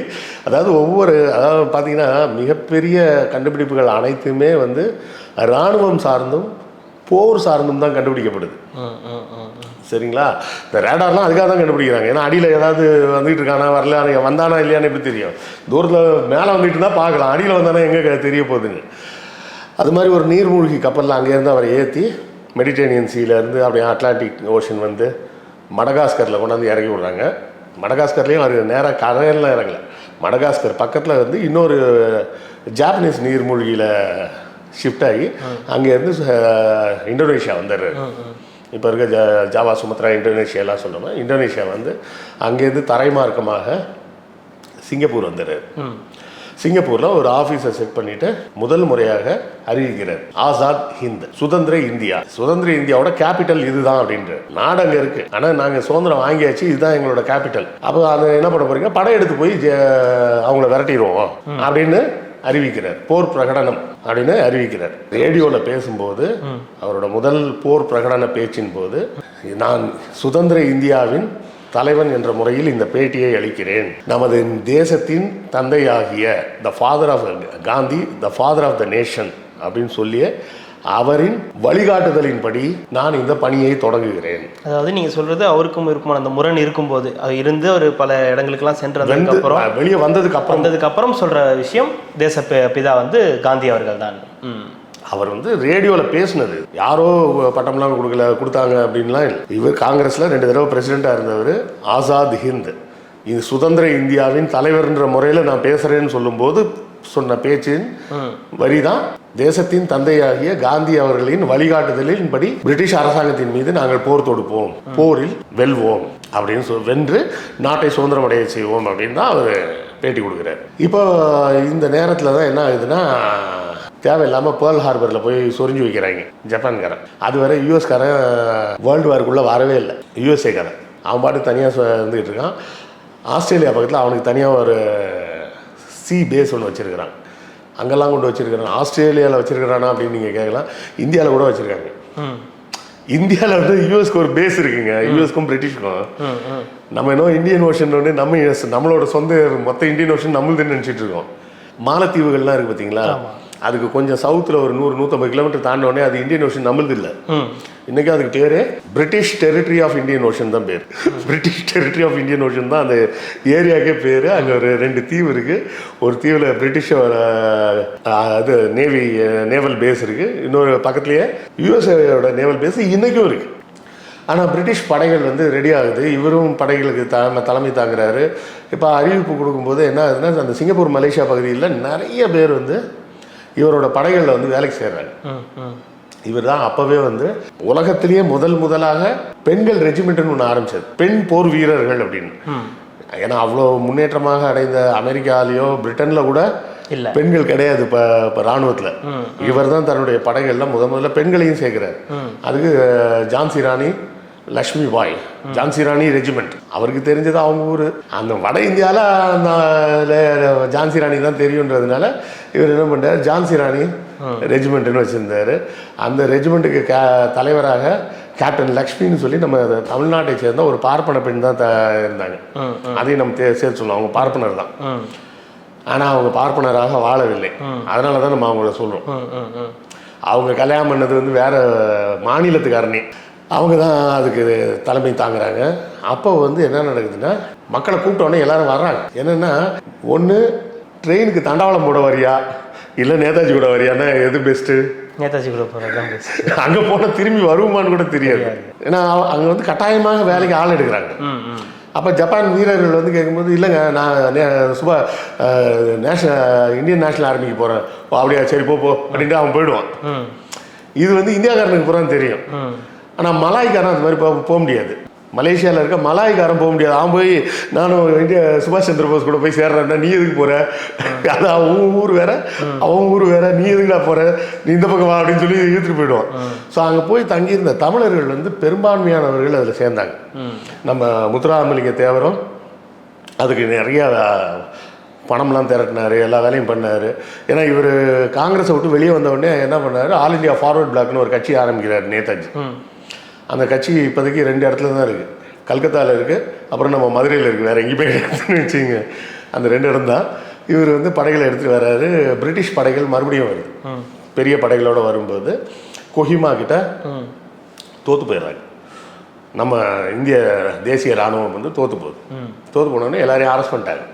அதாவது பார்த்தீங்கன்னா மிகப்பெரிய கண்டுபிடிப்புகள் அனைத்துமே வந்து இராணுவம் சார்ந்தும் போர் சார்ந்தும் தான் கண்டுபிடிக்கப்படுது. சரிங்களா? இந்த ரேடார்லாம் அதுக்காக தான் கண்டுபிடிக்கிறாங்க. ஏன்னா அடியில் ஏதாவது வந்துட்டு இருக்கானா வரல, வந்தானா இல்லையான்னு எப்படி தெரியும்? தூரத்தில் மேலே வந்துட்டு தான் பார்க்கலாம், அடியில் வந்தானா எங்கே தெரிய போகுதுன்னு. அது மாதிரி ஒரு நீர்மூழ்கி கப்பலில் அங்கேருந்து அவரை ஏற்றி மெடிட்டரேனியன் சீலேருந்து அப்படியே அட்லாண்டிக் ஓஷன் வந்து மடகாஸ்கரில் கொண்டாந்து இறக்கி விட்றாங்க. மடகாஸ்கர்லேயும் அவர் நேராக கரையெல்லாம் இறங்கலை, மடகாஸ்கர் பக்கத்தில் வந்து இன்னொரு ஜாப்பனீஸ் நீர்மூழ்கியில் ஷிஃப்ட் ஆகி அங்கேருந்து இந்தோனேஷியா வந்துடுறாரு. இப்போ இருக்க ஜாவா, சுமத்ரா, இந்தோனேஷியாலாம் சொல்கிறோம். இந்தோனேஷியா வந்து அங்கேருந்து தரைமார்க்கமாக சிங்கப்பூர் வந்துடுறாரு. சிங்கப்பூரில் ஒரு ஆஃபீஸை செட் பண்ணிவிட்டு முதல் முறையாக அறிவிக்கிறார், ஆசாத் ஹிந்த், சுதந்திர இந்தியா. சுதந்திர இந்தியாவோட கேபிட்டல் இதுதான் அப்படின்ற நாடு அங்கே இருக்குது, ஆனால் நாங்கள் சுதந்திரம் வாங்கியாச்சு, இதுதான் எங்களோட கேபிட்டல். அப்போ அதை என்ன பண்ண போகிறீங்க, படம் எடுத்து போய் அவங்கள விரட்டிடுவோம் அப்படின்னு அறிவிக்கிறார். போர் பிரகடனம் அப்படின்னு அறிவிக்கிறார். ரேடியோவில் பேசும்போது அவரோட முதல் போர் பிரகடன பேச்சின் போது, நான் சுதந்திர இந்தியாவின் தலைவன் என்ற முறையில் இந்த பேட்டியை அளிக்கிறேன். நமது தேசத்தின் தந்தையாகிய the father of Gandhi, the father of the nation அப்படின்னு சொல்லிய அவரின் வழிகாட்டுதலின்படி நான் இந்த பணியை தொடங்குகிறேன். அதாவது நீங்க சொல்றது அவருக்கும் இருக்குமான அந்த முரண் இருக்கும்போது அது இருந்து ஒரு பல இடங்களுக்கெல்லாம் சென்றதுக்கு அப்புறம் வெளியே வந்ததுக்கு அப்புறம் சொல்ற விஷயம் தேச பிதா வந்து காந்தி அவர்கள் தான். அவர் வந்து ரேடியோவில் பேசினது யாரோ பட்டம்லாம் கொடுத்தாங்க அப்படின்லாம் இல்லை. இவர் காங்கிரஸில் 2 தடவை பிரசிடெண்ட்டாக இருந்தவர். ஆசாத் ஹிந்த், இது சுதந்திர இந்தியாவின் தலைவர்ன்ற முறையில் நான் பேசுகிறேன்னு சொல்லும்போது சொன்ன பேச்சின் வரிதான், தேசத்தின் தந்தையாகிய காந்தி அவர்களின் வழிகாட்டுதலின்படி பிரிட்டிஷ் அரசாங்கத்தின் மீது நாங்கள் போர் தொடுப்போம், போரில் வெல்வோம் அப்படின்னு வென்று நாட்டை சுதந்திரம் அடைய செய்வோம் அப்படின்னு தான் அவர் பேட்டி கொடுக்குறாரு. இப்போ இந்த நேரத்தில் தான் என்ன ஆகுதுன்னா, தேவையில்லாமல் பேர்ல் ஹார்பரில் போய் சொரிஞ்சு வைக்கிறாங்க ஜப்பான்காரன். அது வரை யூஎஸ்காரன் வேர்ல்டு வார்க்குள்ளே வரவே இல்லை. யூஎஸ்ஏக்காரன் அவன் பாட்டு தனியாக இருந்துக்கிட்டு இருக்கான். ஆஸ்திரேலியா பக்கத்தில் அவனுக்கு தனியாக ஒரு சி பேஸ் ஒன்று வச்சுருக்கிறான், அங்கெல்லாம் கொண்டு வச்சுருக்கிறான். ஆஸ்திரேலியாவில் வச்சுருக்கிறானா அப்படின்னு நீங்கள் கேட்கலாம். இந்தியாவில் கூட வச்சுருக்காங்க. இந்தியாவில் வந்து யூஎஸ்க்கு ஒரு பேஸ் இருக்குங்க, யூஎஸ்க்கும் பிரிட்டிஷ்க்கும். நம்ம இன்னும் இந்தியன் ஓஷன் ஒன்று நம்மளோட சொந்த மொத்த இந்தியன் ஓஷன் நம்மளுதுன்னு நினச்சிட்டு இருக்கோம். மாலத்தீவுகள்லாம் இருக்குது பார்த்தீங்களா, அதுக்கு கொஞ்சம் சவுத்தில் ஒரு 100-150 கிலோமீட்டர் தாண்டோடனே அது இந்தியன் ஓஷன் நம்மளுது இல்லை. இன்றைக்கி அதுக்கு பேர் British Territory of Indian Ocean தான் பேர். British Territory of Indian Ocean தான் அந்த ஏரியாவுக்கே பேர். அங்கே ஒரு 2 தீவு இருக்குது. ஒரு தீவில் பிரிட்டிஷோட அது நேவல் பேஸ் இருக்குது, இன்னொரு பக்கத்துலேயே யூஎஸ்ஏயோட நேவல் பேஸ் இன்றைக்கும் இருக்குது. ஆனால் பிரிட்டிஷ் படைகள் வந்து ரெடி ஆகுது, இவரும் படைகளுக்கு தலைமை தாங்குறாரு. இப்போ அறிவிப்பு கொடுக்கும்போது என்ன ஆகுதுன்னா, அந்த சிங்கப்பூர் மலேசியா பகுதியில் நிறைய பேர் வந்து இவரோட படைகளில் வந்து வேலைக்கு சேர்றாங்க. இவர் தான் அப்போவே வந்து உலகத்திலேயே முதலாக பெண்கள் ரெஜிமெண்ட்னு ஒன்று ஆரம்பிச்சது, பெண் போர் வீரர்கள் அப்படின்னு. ஏன்னா அவ்வளோ முன்னேற்றமாக அடைந்த அமெரிக்காலேயோ பிரிட்டனில் கூட இல்லை பெண்கள் கிடையாது. இப்போ இராணுவத்தில் இவர் தான் தன்னுடைய படைகளில் முதல்ல பெண்களையும் சேர்க்கிறார். அதுக்கு ஜான்சி ராணி லக்ஷ்மி பாய் ஜான்சி ராணி ரெஜிமெண்ட். அவருக்கு தெரிஞ்சது அவங்க ஊர். அந்த வட இந்தியாவில் அந்த ஜான்சி ராணி தான் தெரியுன்றதுனால இவர் என்ன பண்ணார், ஜான்சி ராணி ரெஜிமெண்ட்டுன்னு வச்சுருந்தார். அந்த ரெஜிமெண்ட்டுக்கு தலைவராக கேப்டன் லக்ஷ்மின்னு சொல்லி நம்ம தமிழ்நாட்டை சேர்ந்த ஒரு பார்ப்பன பெண் தான் இருந்தாங்க. அதையும் நம்ம சேர்த்து சொல்லலாம், அவங்க பார்ப்பனர் தான். ஆனால் அவங்க பார்ப்பனராக வாழவில்லை. அதனால தான் நம்ம அவங்கள சொல்கிறோம். அவங்க கல்யாணம் பண்ணது வந்து வேறு மாநிலத்துக்காரனே, அவங்க தான் அதுக்கு தலைமை தாங்குறாங்க. அப்போ வந்து என்ன நடக்குதுன்னா, மக்களை கூப்பிட்டோன்னே எல்லாரும் வர்றாங்க. என்னென்னா, ஒன்று ட்ரெயினுக்கு தண்டவாளம் போட வரியா இல்லை நேதாஜி கூட வரியான்னா எது பெஸ்ட்டு? நேதாஜி கூட போகிறது தான் பெஸ்ட்டு. அங்கே போனால் திரும்பி வருமானு கூட தெரியாது. ஏன்னா அங்கே வந்து கட்டாயமாக வேலைக்கு ஆள் எடுக்கிறாங்க. அப்போ ஜப்பான் வீரர்கள் வந்து கேட்கும்போது, இல்லைங்க நான் இந்தியன் நேஷனல் ஆர்மிக்கு போகிறேன். அப்படியா, சரி போ அப்படின்ட்டு அவன் போயிடுவான். இது வந்து இந்தியாக்காரனுக்கு பூரா தெரியும். ஆனால் மலாய்க்காரன் அது மாதிரி போக முடியாது. மலேசியாவில் இருக்க மலாய்க்காரன் போக முடியாது. அவன் போய் நானும் சுபாஷ் சந்திர போஸ் கூட போய் சேர்றேன்னா நீ எதுக்கு போகிற, அது அவன் ஊர் வேற அவன் ஊர் வேற, நீ எதுக்குடா போகிற, நீ இந்த பக்கம் வா அப்படின்னு சொல்லி இழுத்துட்டு போயிடுவான். ஸோ அங்கே போய் தங்கியிருந்த தமிழர்கள் வந்து பெரும்பான்மையானவர்கள் அதில் சேர்ந்தாங்க. நம்ம முத்துராமலிங்க தேவரும் அதுக்கு நிறையா பணம்லாம் திரட்டினார், எல்லா வேலையும் பண்ணார். ஏன்னா இவர் காங்கிரஸை விட்டு வெளியே வந்தவுடனே என்ன பண்ணார், ஆல் இண்டியா ஃபார்வர்ட் பிளாக்னு ஒரு கட்சி ஆரம்பிக்கிறார் நேதாஜி. அந்த கட்சி இப்போதைக்கு 2 இடத்துல தான் இருக்குது. கல்கத்தாவில் இருக்குது, அப்புறம் நம்ம மதுரையில் இருக்குது. வேறு எங்கேயுமே எடுத்துன்னு வச்சுங்க. அந்த 2 இடம் தான். இவர் வந்து படைகளை எடுத்துகிட்டு வர்றாரு. பிரிட்டிஷ் படைகள் மறுபடியும் வருது. பெரிய படைகளோடு வரும்போது கொஹிமா கிட்ட தோற்று போயிடுறாங்க. நம்ம இந்திய தேசிய இராணுவம் வந்து தோற்று போனோடனே எல்லாரையும் அரெஸ்ட் பண்ணிட்டாங்க.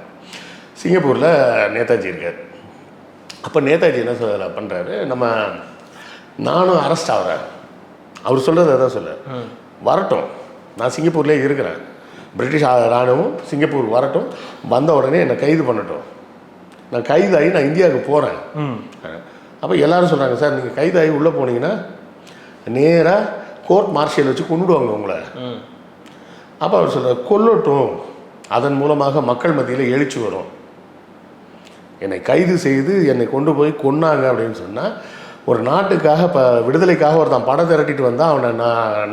சிங்கப்பூரில் நேதாஜி இருக்கார். அப்போ நேதாஜி என்ன பண்ணுறாரு, நானும் அரெஸ்ட் ஆகிறேன். அவர் சொல்கிறது அதான் சொல்ல, வரட்டும், நான் சிங்கப்பூர்லேயே இருக்கிறேன், பிரிட்டிஷ் இராணுவம் சிங்கப்பூர் வரட்டும், வந்த உடனே என்னை கைது பண்ணட்டும், நான் கைதாகி நான் இந்தியாவுக்கு போகிறேன். அப்போ எல்லோரும் சொல்கிறாங்க, சார் நீங்கள் கைதாகி உள்ளே போனீங்கன்னா நேராக கோர்ட் மார்ஷியல் வச்சு கொண்டுடுவாங்க உங்களை. அப்போ அவர் சொல்கிறார், கொல்லட்டும், அதன் மூலமாக மக்கள் மத்தியில் எழுச்சி வரும். என்னை கைது செய்து என்னை கொண்டு போய் கொன்னாங்க அப்படின்னு சொன்னால், ஒரு நாட்டுக்காக இப்போ விடுதலைக்காக ஒருத்தன் படம் திரட்டிட்டு வந்தால் அவனை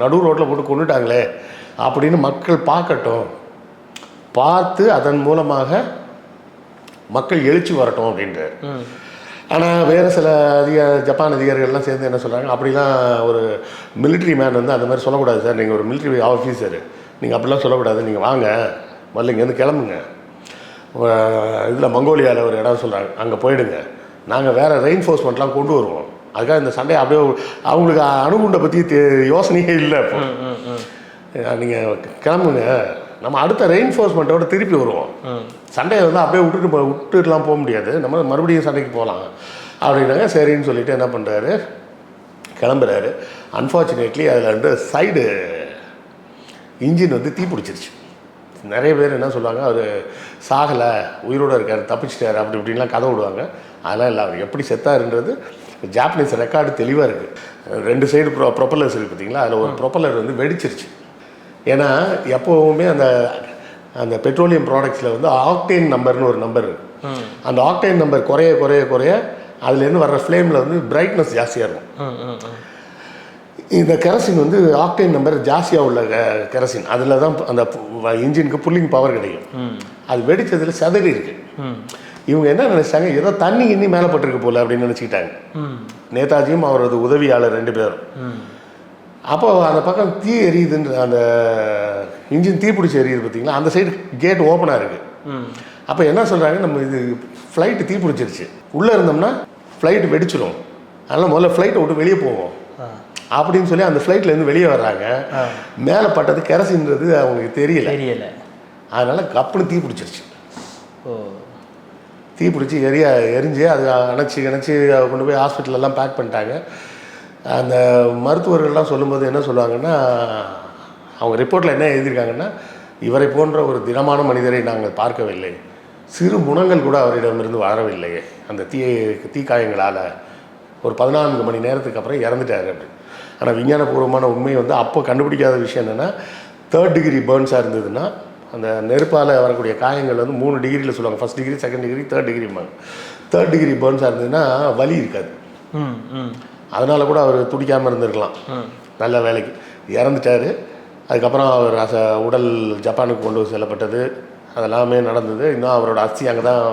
நடு ரோட்டில் போட்டு கொண்டுட்டாங்களே அப்படின்னு மக்கள் பார்க்கட்டும், பார்த்து அதன் மூலமாக மக்கள் எழுச்சி வரட்டும் அப்படின்றார். ஆனால் வேறு சில ஜப்பான் அதிகாரிகள்லாம் சேர்ந்து என்ன சொல்கிறாங்க, அப்படிலாம் ஒரு மிலிட்ரி மேன் வந்து அந்த மாதிரி சொல்லக்கூடாது சார், நீங்கள் ஒரு மிலிட்ரி ஆஃபீஸரு, நீங்கள் அப்படிலாம் சொல்லக்கூடாது, நீங்கள் வாங்க முதல்ல இங்கேருந்து கிளம்புங்க, இதில் மங்கோலியாவில் ஒரு இடம் சொல்கிறாங்க, அங்கே போயிடுங்க, நாங்கள் வேறு ரெயின்ஃபோர்ஸ்மெண்ட்லாம் கொண்டு வருவோம். அதுக்காக இந்த சண்டையை அப்படியே அவங்களுக்கு அணுகுண்டை பற்றி யோசனையே இல்லை. இப்போ நீங்கள் கிளம்புங்க, நம்ம அடுத்த ரெயின்ஃபோர்ஸ்மெண்ட்டோட திருப்பி வருவோம். சண்டையை வந்து அப்படியே விட்டுட்டுலாம் போக முடியாது, நம்ம மறுபடியும் சண்டைக்கு போகலாம் அப்படின்னாங்க. சரின்னு சொல்லிட்டு என்ன பண்ணுறாரு, கிளம்புறாரு. அன்ஃபார்ச்சுனேட்லி அதில் வந்து சைடு இன்ஜின் வந்து தீ பிடிச்சிருச்சு. நிறைய பேர் என்ன சொல்லுவாங்க, அவர் சாகலை, உயிரோடு இருக்கார், தப்பிச்சிட்டார், அப்படி இப்படின்லாம் கதை விடுவாங்க. அதெல்லாம் இல்லை, அவர் எப்படி செத்தாருன்றது ஜாப்பனீஸ் ரெக்கார்டு தெளிவாக இருக்குது. 2 சைடு ப்ரொப்பல்லர்ஸ் இருக்குது பார்த்தீங்களா, அதில் ஒரு ப்ரொப்பல்லர் வந்து வெடிச்சிருச்சு. ஏன்னா எப்போவுமே அந்த பெட்ரோலியம் ப்ராடக்ட்ஸில் வந்து ஆக்டேன் நம்பர்னு ஒரு நம்பர் இருக்குது. அந்த ஆக்டேன் நம்பர் குறைய குறைய குறைய அதுலேருந்து வர்ற ஃப்ளேமில் வந்து பிரைட்னஸ் ஜாஸ்தியாக இருக்கும். இந்த கெரசின் வந்து ஆக்டேன் நம்பர் ஜாஸ்தியாக உள்ள கெரசின், அதில் தான் அந்த இன்ஜினுக்கு புல்லிங் பவர் கிடைக்கும். அது வெடித்ததில் சதறி இருக்குது. இவங்க என்ன நினச்சிட்டாங்க, ஏதோ தண்ணி இன்னி மேலே பட்டிருக்கு போல அப்படின்னு நினச்சிக்கிட்டாங்க. நேதாஜியும் அவரது உதவியாளர் 2 பேரும். அப்போ அந்த பக்கம் தீ எரியுதுன்ற, அந்த இன்ஜின் தீ பிடிச்சி எரியுது பார்த்தீங்களா, அந்த சைடு கேட் ஓப்பனாக இருக்குது. அப்போ என்ன சொல்கிறாங்க, நம்ம இது ஃப்ளைட்டு தீ பிடிச்சிருச்சு, உள்ளே இருந்தோம்னா ஃப்ளைட்டு வெடிச்சிடும், அதனால் முதல்ல ஃப்ளைட்டை விட்டு வெளியே போவோம் அப்படின்னு சொல்லி அந்த ஃப்ளைட்லேருந்து வெளியே வர்றாங்க. மேலே பட்டது கெரசின்றது அவங்களுக்கு தெரியல. அதனால் கப்புன்னு தீ பிடிச்சிருச்சு. தீ பிடிச்சி எரிஞ்சு அது அணைச்சி கொண்டு போய் ஹாஸ்பிட்டலெல்லாம் பேக் பண்ணிட்டாங்க. அந்த மருத்துவர்கள்லாம் சொல்லும்போது என்ன சொல்லுவாங்கன்னா, அவங்க ரிப்போர்ட்டில் என்ன எழுதியிருக்காங்கன்னா, இவரை போன்ற ஒரு திடமான மனிதரை நாங்கள் பார்க்கவில்லை, சிறு முனங்கள் கூட அவரிடமிருந்து வரவில்லை, அந்த தீக்காயங்களால் ஒரு 14 மணி நேரத்துக்கு அப்புறம் இறந்துட்டார் அப்படி. ஆனால் விஞ்ஞானபூர்வமான உண்மை வந்து அப்போ கண்டுபிடிக்காத விஷயம் என்னென்னா, 3rd டிகிரி பேர்ன்ஸாக இருந்ததுன்னா அந்த நெருப்பால் வரக்கூடிய காயங்கள் வந்து 3 டிகிரியில் சொல்லுவாங்க, 1st degree, 2nd degree, 3rd degree. 3rd degree பேர்ன்ஸாக இருந்ததுன்னா வலி இருக்காது. அதனால் கூட அவர் துடிக்காமல் இருந்திருக்கலாம். நல்ல வேலைக்கு இறந்துட்டார். அதுக்கப்புறம் அவர் உடல் ஜப்பானுக்கு கொண்டு செல்லப்பட்டது, அதெல்லாமே நடந்தது. இன்னும் அவரோட அஸ்தி அங்கே தான்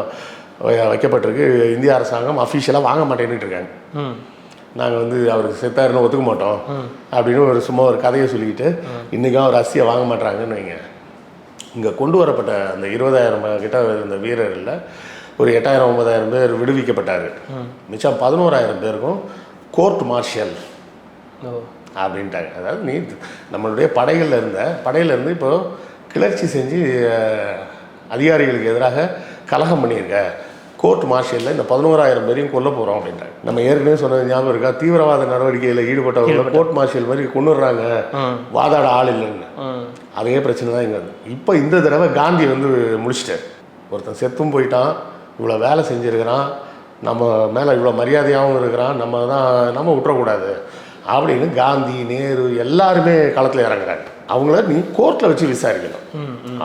வைக்கப்பட்டிருக்கு. இந்திய அரசாங்கம் அஃபிஷியலாக வாங்க மாட்டேன்னுட்டு இருக்காங்க. நாங்கள் வந்து அவருக்கு செத்தாருன்னு ஒத்துக்க மாட்டோம் அப்படின்னு சும்மா ஒரு கதையை சொல்லிக்கிட்டு இன்றைக்கும் அவர் அஸ்தியை வாங்க மாட்டாங்கன்னு வைங்க. இங்கே கொண்டு வரப்பட்ட அந்த 20,000 கிட்ட இருந்த வீரர்களில் ஒரு 8,000-9,000 பேர் விடுவிக்கப்பட்டார். மிச்சம் 11,000 பேருக்கும் கோர்ட் மார்ஷியல் அப்படின்ட்டாங்க. அதாவது நீ நம்மளுடைய படையிலேருந்து இப்போ கிளர்ச்சி செஞ்சு அதிகாரிகளுக்கு எதிராக கலகம் பண்ணியிருக்க, கோர்ட் மார்ஷியலில் இந்த 11,000 பேரையும் கொல்ல போகிறோம் அப்படின்றாங்க. நம்ம ஏற்கனவே சொன்னது ஞாபகம் இருக்கா, தீவிரவாத நடவடிக்கையில் ஈடுபட்டவங்களை கோர்ட் மார்ஷியல் மாதிரி கொண்டுடுறாங்க, வாதாட ஆள் இல்லைன்னு. அதே பிரச்சனை தான் இங்கே. இப்போ இந்த தடவை காந்தி வந்து முடிச்சிட்டார். ஒருத்தன் செத்தும் போயிட்டான், இவ்வளோ வேலை செஞ்சுருக்கிறான், நம்ம மேலே இவ்வளோ மரியாதையாகவும் இருக்கிறான், நம்ம விட்டுறக்கூடாது அப்படின்னு காந்தி, நேரு எல்லாருமே களத்தில் இறங்குறாங்க. அவங்கள நீ கோர்ட்டில் வச்சு விசாரிக்கணும்.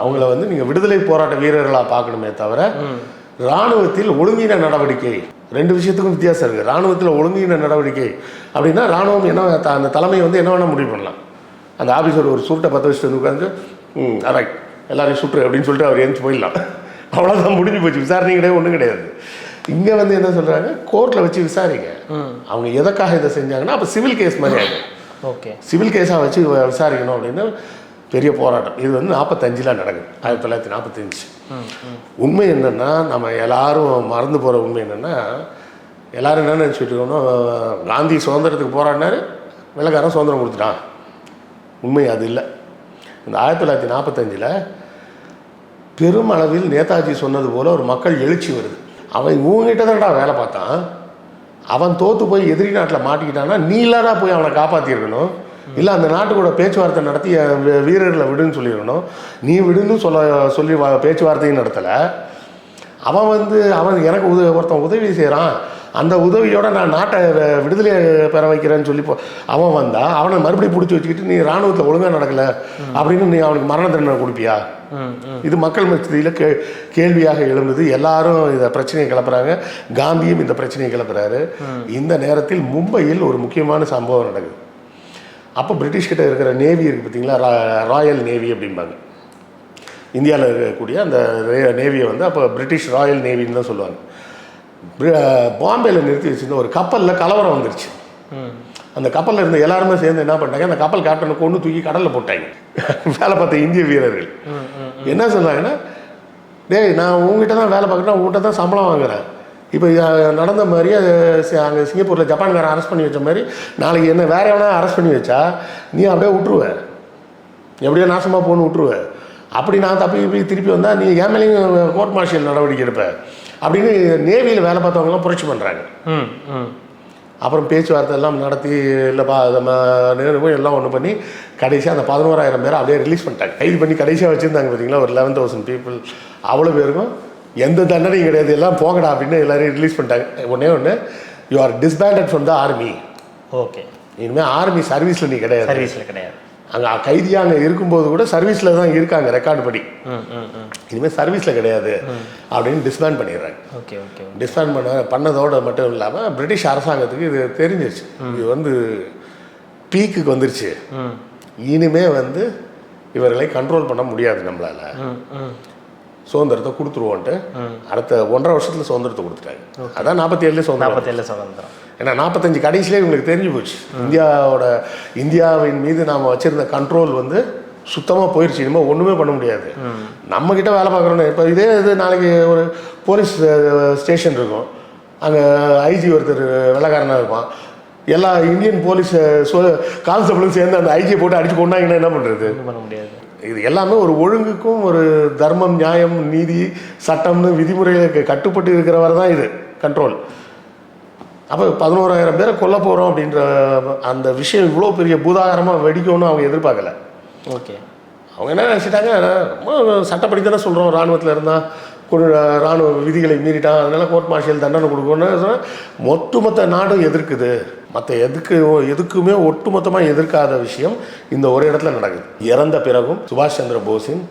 அவங்கள வந்து நீங்கள் விடுதலை போராட்ட வீரர்களாக பார்க்கணுமே தவிர இராணுவத்தில் ஒழுங்கீன நடவடிக்கை, 2 விஷயத்துக்கும் வித்தியாசம் இருக்குது. இராணுவத்தில் ஒழுங்கீன நடவடிக்கை அப்படின்னா இராணுவம் என்ன, அந்த தலைமை வந்து என்ன வேணால் முடிவு பண்ணலாம். அந்த ஆஃபீஸர் ஒரு சுருட்டை 10 வச்சுட்டு வந்து உட்காந்து ரைட் எல்லாரையும் சுற்று அப்படின்னு சொல்லிட்டு அவர் எழுந்து போயிடலாம். அவ்வளோதான், முடிஞ்சு போச்சு. விசாரணை கிடையாது, ஒன்றும் கிடையாது. இங்கே வந்து என்ன சொல்கிறாங்க, கோர்ட்டில் வச்சு விசாரிங்க. அவங்க எதற்காக இதை செஞ்சாங்கன்னா அப்போ சிவில் கேஸ் மாதிரி ஆகிடும். ஓகே, சிவில் கேஸாக வச்சு விசாரிக்கணும் அப்படின்னு பெரிய போராட்டம். இது வந்து 45 நடக்குது, 1945. உண்மை என்னென்னா, நம்ம எல்லாரும் மறந்து போகிற உண்மை என்னென்னா, எல்லோரும் என்ன நினச்சிட்டு இருக்கோம்னா, காந்தி சுதந்திரத்துக்கு போராடினார், வெள்ளைக்காரன் சுதந்திரம் கொடுத்துட்டான். உண்மை அது இல்லை. இந்த 1945 பெருமளவில் நேதாஜி சொன்னது போல் ஒரு மக்கள் எழுச்சி வருது. அவன் இவங்ககிட்ட தான்டா வேலை பார்த்தான், அவன் தோற்று போய் எதிரி நாட்டில் மாட்டிக்கிட்டான்னா நீ இல்லாதா போய் அவனை காப்பாற்றிருக்கணும், இல்லை அந்த நாட்டு கூட பேச்சுவார்த்தை நடத்தி வீரர்களை விடுன்னு சொல்லியிருக்கணும். நீ விடுன்னு சொல்லி பேச்சுவார்த்தையும் நடத்தலை. அவன் எனக்கு ஒருத்தன் உதவி செய்கிறான், அந்த உதவியோடு நான் நாட்டை விடுதலை பெற வைக்கிறேன்னு சொல்லி அவன் வந்தால் அவனை மறுபடியும் பிடிச்சி வச்சுக்கிட்டு நீ இராணுவத்தில் ஒழுங்காக நடக்கலை அப்படின்னு நீ அவனுக்கு மரண தண்டனை கொடுப்பியா? இது மக்கள் மத்தியில் கேள்வியாக எழுந்தது. எல்லாரும் இதை பிரச்சனையை கிளப்புறாங்க. காந்தியும் இந்த பிரச்சனையை கிளப்புறாரு. இந்த நேரத்தில் மும்பையில் ஒரு முக்கியமான சம்பவம் நடக்குது. அப்போ பிரிட்டிஷ்கிட்ட இருக்கிற நேவி இருக்குது பார்த்தீங்களா, ராயல் நேவி அப்படிம்பாங்க. இந்தியாவில் இருக்கக்கூடிய அந்த நேவியை வந்து அப்போ பிரிட்டிஷ் ராயல் நேவின்னு தான் சொல்லுவாங்க. பாம்பேயில் நிறுத்தி வச்சுருந்த ஒரு கப்பலில் கலவரம் வந்துருச்சு. அந்த கப்பலில் இருந்த எல்லாருமே சேர்ந்து என்ன பண்ணிட்டாங்க, அந்த கப்பல் கேப்டனை கொண்டு தூக்கி கடலில் போட்டாங்க. வேலை பார்த்த இந்திய வீரர்கள் என்ன சொன்னாங்கன்னா, டேய் நான் உங்ககிட்ட தான் வேலை பார்க்குறேன், உங்கள்கிட்ட தான் சம்பளம் வாங்குறேன், இப்போ நடந்த மாதிரியே அங்கே சிங்கப்பூரில் ஜப்பான்காரன் அரெஸ்ட் பண்ணி வச்ச மாதிரி நாளைக்கு என்ன வேற எவனா அரெஸ்ட் பண்ணி வச்சா நீ அப்படியே விட்டுருவேன், எப்படியோ நாசமாக போகணுன்னு விட்டுருவேன். அப்படி நான் தப்பி திருப்பி வந்தால் நீ ஏன் மேலேயும் கோர்ட் மார்ஷியல் நடவடிக்கை எடுப்பேன் அப்படின்னு நேவியில் வேலை பார்த்தவங்களாம் புரட்சி பண்ணுறாங்க. அப்புறம் பேச்சுவார்த்தை எல்லாம் நடத்தி இல்லைப்பா நம்ம நேருக்கும் எல்லாம் ஒன்று பண்ணி கடைசியாக அந்த 11,000 பேரை அப்படியே ரிலீஸ் பண்ணிட்டாங்க. கைது பண்ணி கடைசியாக வச்சுருந்தாங்க பார்த்தீங்களா, ஒரு 11,000 பீப்புள். அவ்வளோ பேருக்கும் எந்த தண்டனையும் கிடையாது, எல்லாம் போங்கடா அப்படின்னு எல்லாரையும் ரிலீஸ் பண்ணிட்டாங்க. ஒன்று you are டிஸ்பேண்டட் from the army. Okay, இனிமேல் ஆர்மி சர்வீஸில் நீ கிடையாது. சர்வீஸில் கிடையாது. அங்கே கைதியாக அங்கே இருக்கும்போது கூட சர்வீஸில் தான் இருக்காங்க ரெக்கார்டு படி. இனிமேல் சர்வீஸில் கிடையாது அப்படின்னு டிஸ்பேண்ட் பண்ணிடுறாங்க. Okay okay. டிஸ்பேண்ட் பண்ணதோடு மட்டும் இல்லாமல் பிரிட்டிஷ் அரசாங்கத்துக்கு இது தெரிஞ்சிருச்சு, இது வந்து பீக்குக்கு வந்துருச்சு, இனிமே வந்து இவர்களை கண்ட்ரோல் பண்ண முடியாது நம்மளால், சுதந்திரத்தை கொடுத்துருவோன்ட்டு அடுத்த 1.5 வருஷத்தில் சுதந்திரத்தை கொடுத்துட்டாங்க. அதான் 47 சுதந்திரம். ஏன்னா 45 கடைசியிலே இவங்களுக்கு தெரிஞ்சு போச்சு இந்தியாவின் மீது நாம் வச்சுருந்த கண்ட்ரோல் வந்து சுத்தமாக போயிடுச்சு, இனிமேல் ஒன்றுமே பண்ண முடியாது. நம்மக்கிட்ட வேலை பார்க்குறோன்னு இப்போ இதே இது நாளைக்கு ஒரு போலீஸ் ஸ்டேஷன் இருக்கும், அங்கே ஐஜி ஒருத்தர் வெள்ளைக்காரனாக இருப்பான், எல்லா இந்தியன் போலீஸ் கான்ஸ்டபிளும் சேர்ந்து அந்த ஐஜியை போட்டு அடிச்சு கொண்டாங்கன்னா என்ன பண்ணுறது? பண்ண முடியாது. இது எல்லாமே ஒரு ஒழுங்குக்கும் ஒரு தர்மம், நியாயம், நீதி, சட்டம்னு விதிமுறைகளுக்கு கட்டுப்பட்டு இருக்கிறவரை தான் இது கண்ட்ரோல். அப்போ 11,000 பேரை கொல்ல போகிறோம் அப்படின்ற அந்த விஷயம் இவ்வளோ பெரிய பூதாகரமாக வெடிக்கும்னு அவங்க எதிர்பார்க்கல. ஓகே, அவங்க என்ன நினச்சிட்டாங்க, சட்டப்படி தானே சொல்கிறோம், இராணுவத்தில் இருந்தால் இராணுவ விதிகளை மீறிட்டான், அதனால் கோர்ட் மார்ஷியல் தண்டனை கொடுக்கணும்னு சொன்னால் ஒட்டுமொத்த நாடும் எதிர்க்குது. மற்ற எதுக்குமே ஒட்டுமொத்தமாக எதிர்க்காத விஷயம் இந்த ஒரு இடத்துல நடக்குது. இறந்த பிறகும் சுபாஷ் சந்திர போஸின்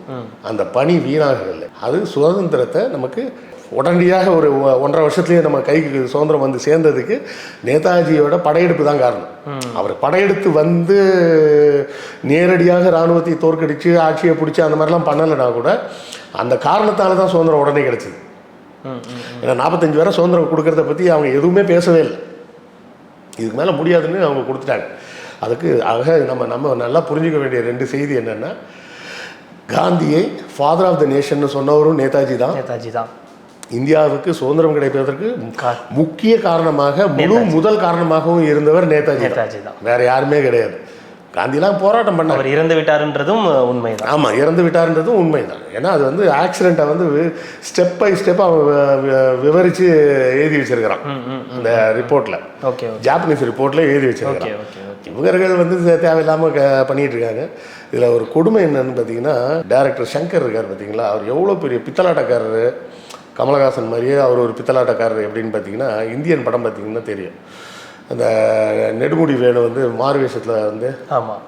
அந்த பணி வீணாகவில்லை. அது சுதந்திரத்தை நமக்கு உடனடியாக ஒரு 1.5 வருஷத்துலேயே நம்ம கைக்கு சுதந்திரம் வந்து சேர்ந்ததுக்கு நேதாஜியோட படையெடுப்பு தான் காரணம். அவர் படையெடுத்து வந்து நேரடியாக இராணுவத்தை தோற்கடித்து ஆட்சியை பிடிச்சி அந்த மாதிரிலாம் பண்ணலைன்னா கூட அந்த காரணத்தால் தான் சுதந்திரம் உடனே கிடச்சிது. ஏன்னா 45 வரை சுதந்திரம் கொடுக்கறத பற்றி அவங்க எதுவுமே பேசவே இல்லை. இதுக்கு மேலே முடியாதுன்னு அவங்க கொடுத்துட்டாங்க. அதுக்கு ஆக நம்ம நல்லா புரிஞ்சுக்க வேண்டிய 2 செய்தி என்னென்னா, காந்தியை ஃபாதர் ஆஃப் த நேஷன் சொன்னவரும் நேதாஜி தான். இந்தியாவுக்கு சுதந்திரம் கிடைப்பதற்கு முக்கிய காரணமாக முதல் காரணமாகவும் இருந்தவர் நேதாஜி தான். வேற யாருமே கிடையாது. காந்திலாம் போராட்டம் பண்ண அவர் இறந்து விட்டாருன்றதும் உண்மைதான். ஆமாம், இறந்து விட்டாருன்றதும் உண்மைதான். ஏன்னா அது வந்து ஆக்சிடெண்ட்டை வந்து ஸ்டெப் பை ஸ்டெப் அவன் விவரித்து எழுதி வச்சிருக்கிறான் இந்த ரிப்போர்ட்டில். ஓகே, ஜாப்பனீஸ் ரிப்போர்ட்டில் எழுதி வச்சிருக்கிறான். இவர்கள் வந்து தேவையில்லாமல் பண்ணிகிட்டு இருக்காங்க. இதில் ஒரு கொடுமை என்னன்னு பார்த்தீங்கன்னா, டைரக்டர் சங்கர் இருக்கார் பார்த்தீங்களா, அவர் எவ்வளோ பெரிய பித்தலாட்டக்காரர். கமலஹாசன் மாதிரியே அவர் ஒரு பித்தலாட்டக்காரர். எப்படின்னு பார்த்தீங்கன்னா, இந்தியன் படம் பார்த்தீங்கன்னா தெரியும். அந்த நெடுமுடி வேணு வந்து மாறுவேஷத்தில் வந்து ஆமாம்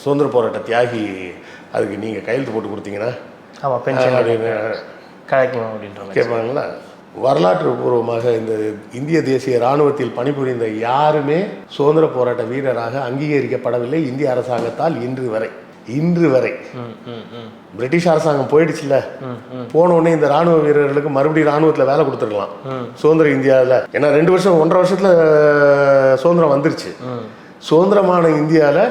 சுதந்திர போராட்ட தியாகி, அதுக்கு நீங்கள் கையெழுத்து போட்டு கொடுத்தீங்கன்னா ஆமாம் பென்ஷன் அப்படின்னு கிடைக்கும் அப்படின்ற கேட்பாங்களா. வரலாற்று பூர்வமாக இந்த இந்திய தேசிய இராணுவத்தில் பணிபுரிந்த யாருமே சுதந்திர போராட்ட வீரராக அங்கீகரிக்கப்படவில்லை இந்திய அரசாங்கத்தால் இன்று வரை. பிரிட்டிஷ் அரசாங்கம் போயிடுச்சுல்ல, போன உடனே இந்த ராணுவ வீரர்களுக்கு மறுபடியும் ராணுவத்தில் வேலை கொடுத்துருக்கலாம் சுதந்திர இந்தியாவில். ஏன்னா 2 வருஷம் 1.5 வருஷத்தில் சுதந்திரம் வந்துருச்சு. சுதந்திரமான இந்தியாவில்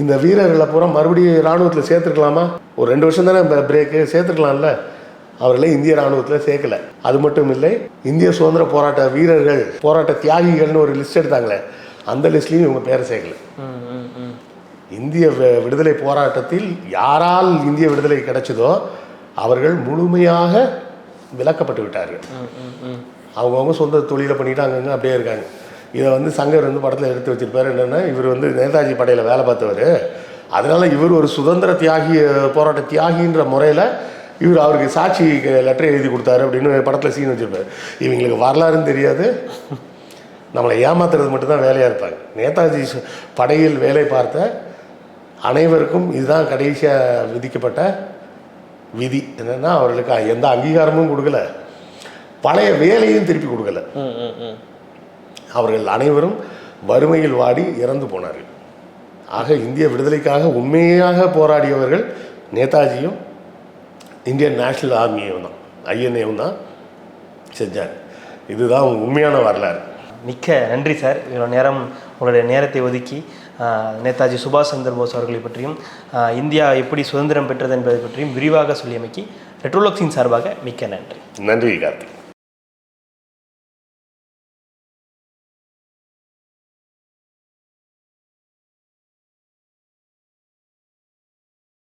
இந்த வீரர்களை பூரா மறுபடியும் ராணுவத்தில் சேர்த்துருக்கலாமா? ஒரு 2 வருஷம் தானே பிரேக்கு, சேர்த்துருக்கலாம்ல. அவர்களை இந்திய ராணுவத்தில் சேர்க்கல. அது மட்டும் இல்லை, இந்திய சுதந்திர போராட்ட வீரர்கள், போராட்ட தியாகிகள்னு ஒரு லிஸ்ட் எடுத்தாங்களே, அந்த லிஸ்ட்லையும் இவங்க பேரை சேர்க்கல. இந்திய விடுதலை போராட்டத்தில் யாரால் இந்திய விடுதலை கிடைச்சதோ அவர்கள் முழுமையாக விலக்கப்பட்டு விட்டார்கள். அவங்கவுங்க சொந்த தொழிலை பண்ணிட்டு அங்கங்கே அப்படியே இருக்காங்க. இதை வந்து சங்கர் வந்து படத்தில் எடுத்து வச்சிருப்பாரு. என்னென்னா, இவர் வந்து நேதாஜி படையில் வேலை பார்த்தவர், அதனால இவர் ஒரு சுதந்திர தியாகி, போராட்ட தியாகின்ற முறையில் இவர் அவருக்கு சாட்சி லெட்டர் எழுதி கொடுத்தாரு அப்படின்னு படத்தில் சீன் வச்சுருப்பார். இவங்களுக்கு வரலாறுன்னு தெரியாது, நம்மளை ஏமாத்துறது மட்டும்தான் வேலையாக இருப்பாங்க. நேதாஜி படையில் வேலை பார்த்த அனைவருக்கும் இதுதான் கடைசியாக விதிக்கப்பட்ட விதி. என்னென்னா, அவர்களுக்கு எந்த அங்கீகாரமும் கொடுக்கல, பழைய வேலையும் திருப்பி கொடுக்கல. அவர்கள் அனைவரும் வறுமையில் வாடி இறந்து போனார்கள். ஆக இந்திய விடுதலைக்காக உண்மையாக போராடியவர்கள் நேதாஜியும் இந்தியன் நேஷ்னல் ஆர்மியும் தான், ஐஎன்ஏவும் தான் செஞ்சாங்க. இதுதான் உண்மையான வரலாறு. மிக்க நன்றி சார். இவ்வளோ நேரம் உங்களுடைய நேரத்தை ஒதுக்கி நேதாஜி சுபாஷ் சந்திர போஸ் அவர்களை பற்றியும் இந்தியா எப்படி சுதந்திரம் பெற்றது என்பதை பற்றியும் விரிவாக சொல்லியமைக்கு ரெட்ரோலக்ஸின் சார்பாக மிக்க நன்றி. நன்றி கார்த்திக்.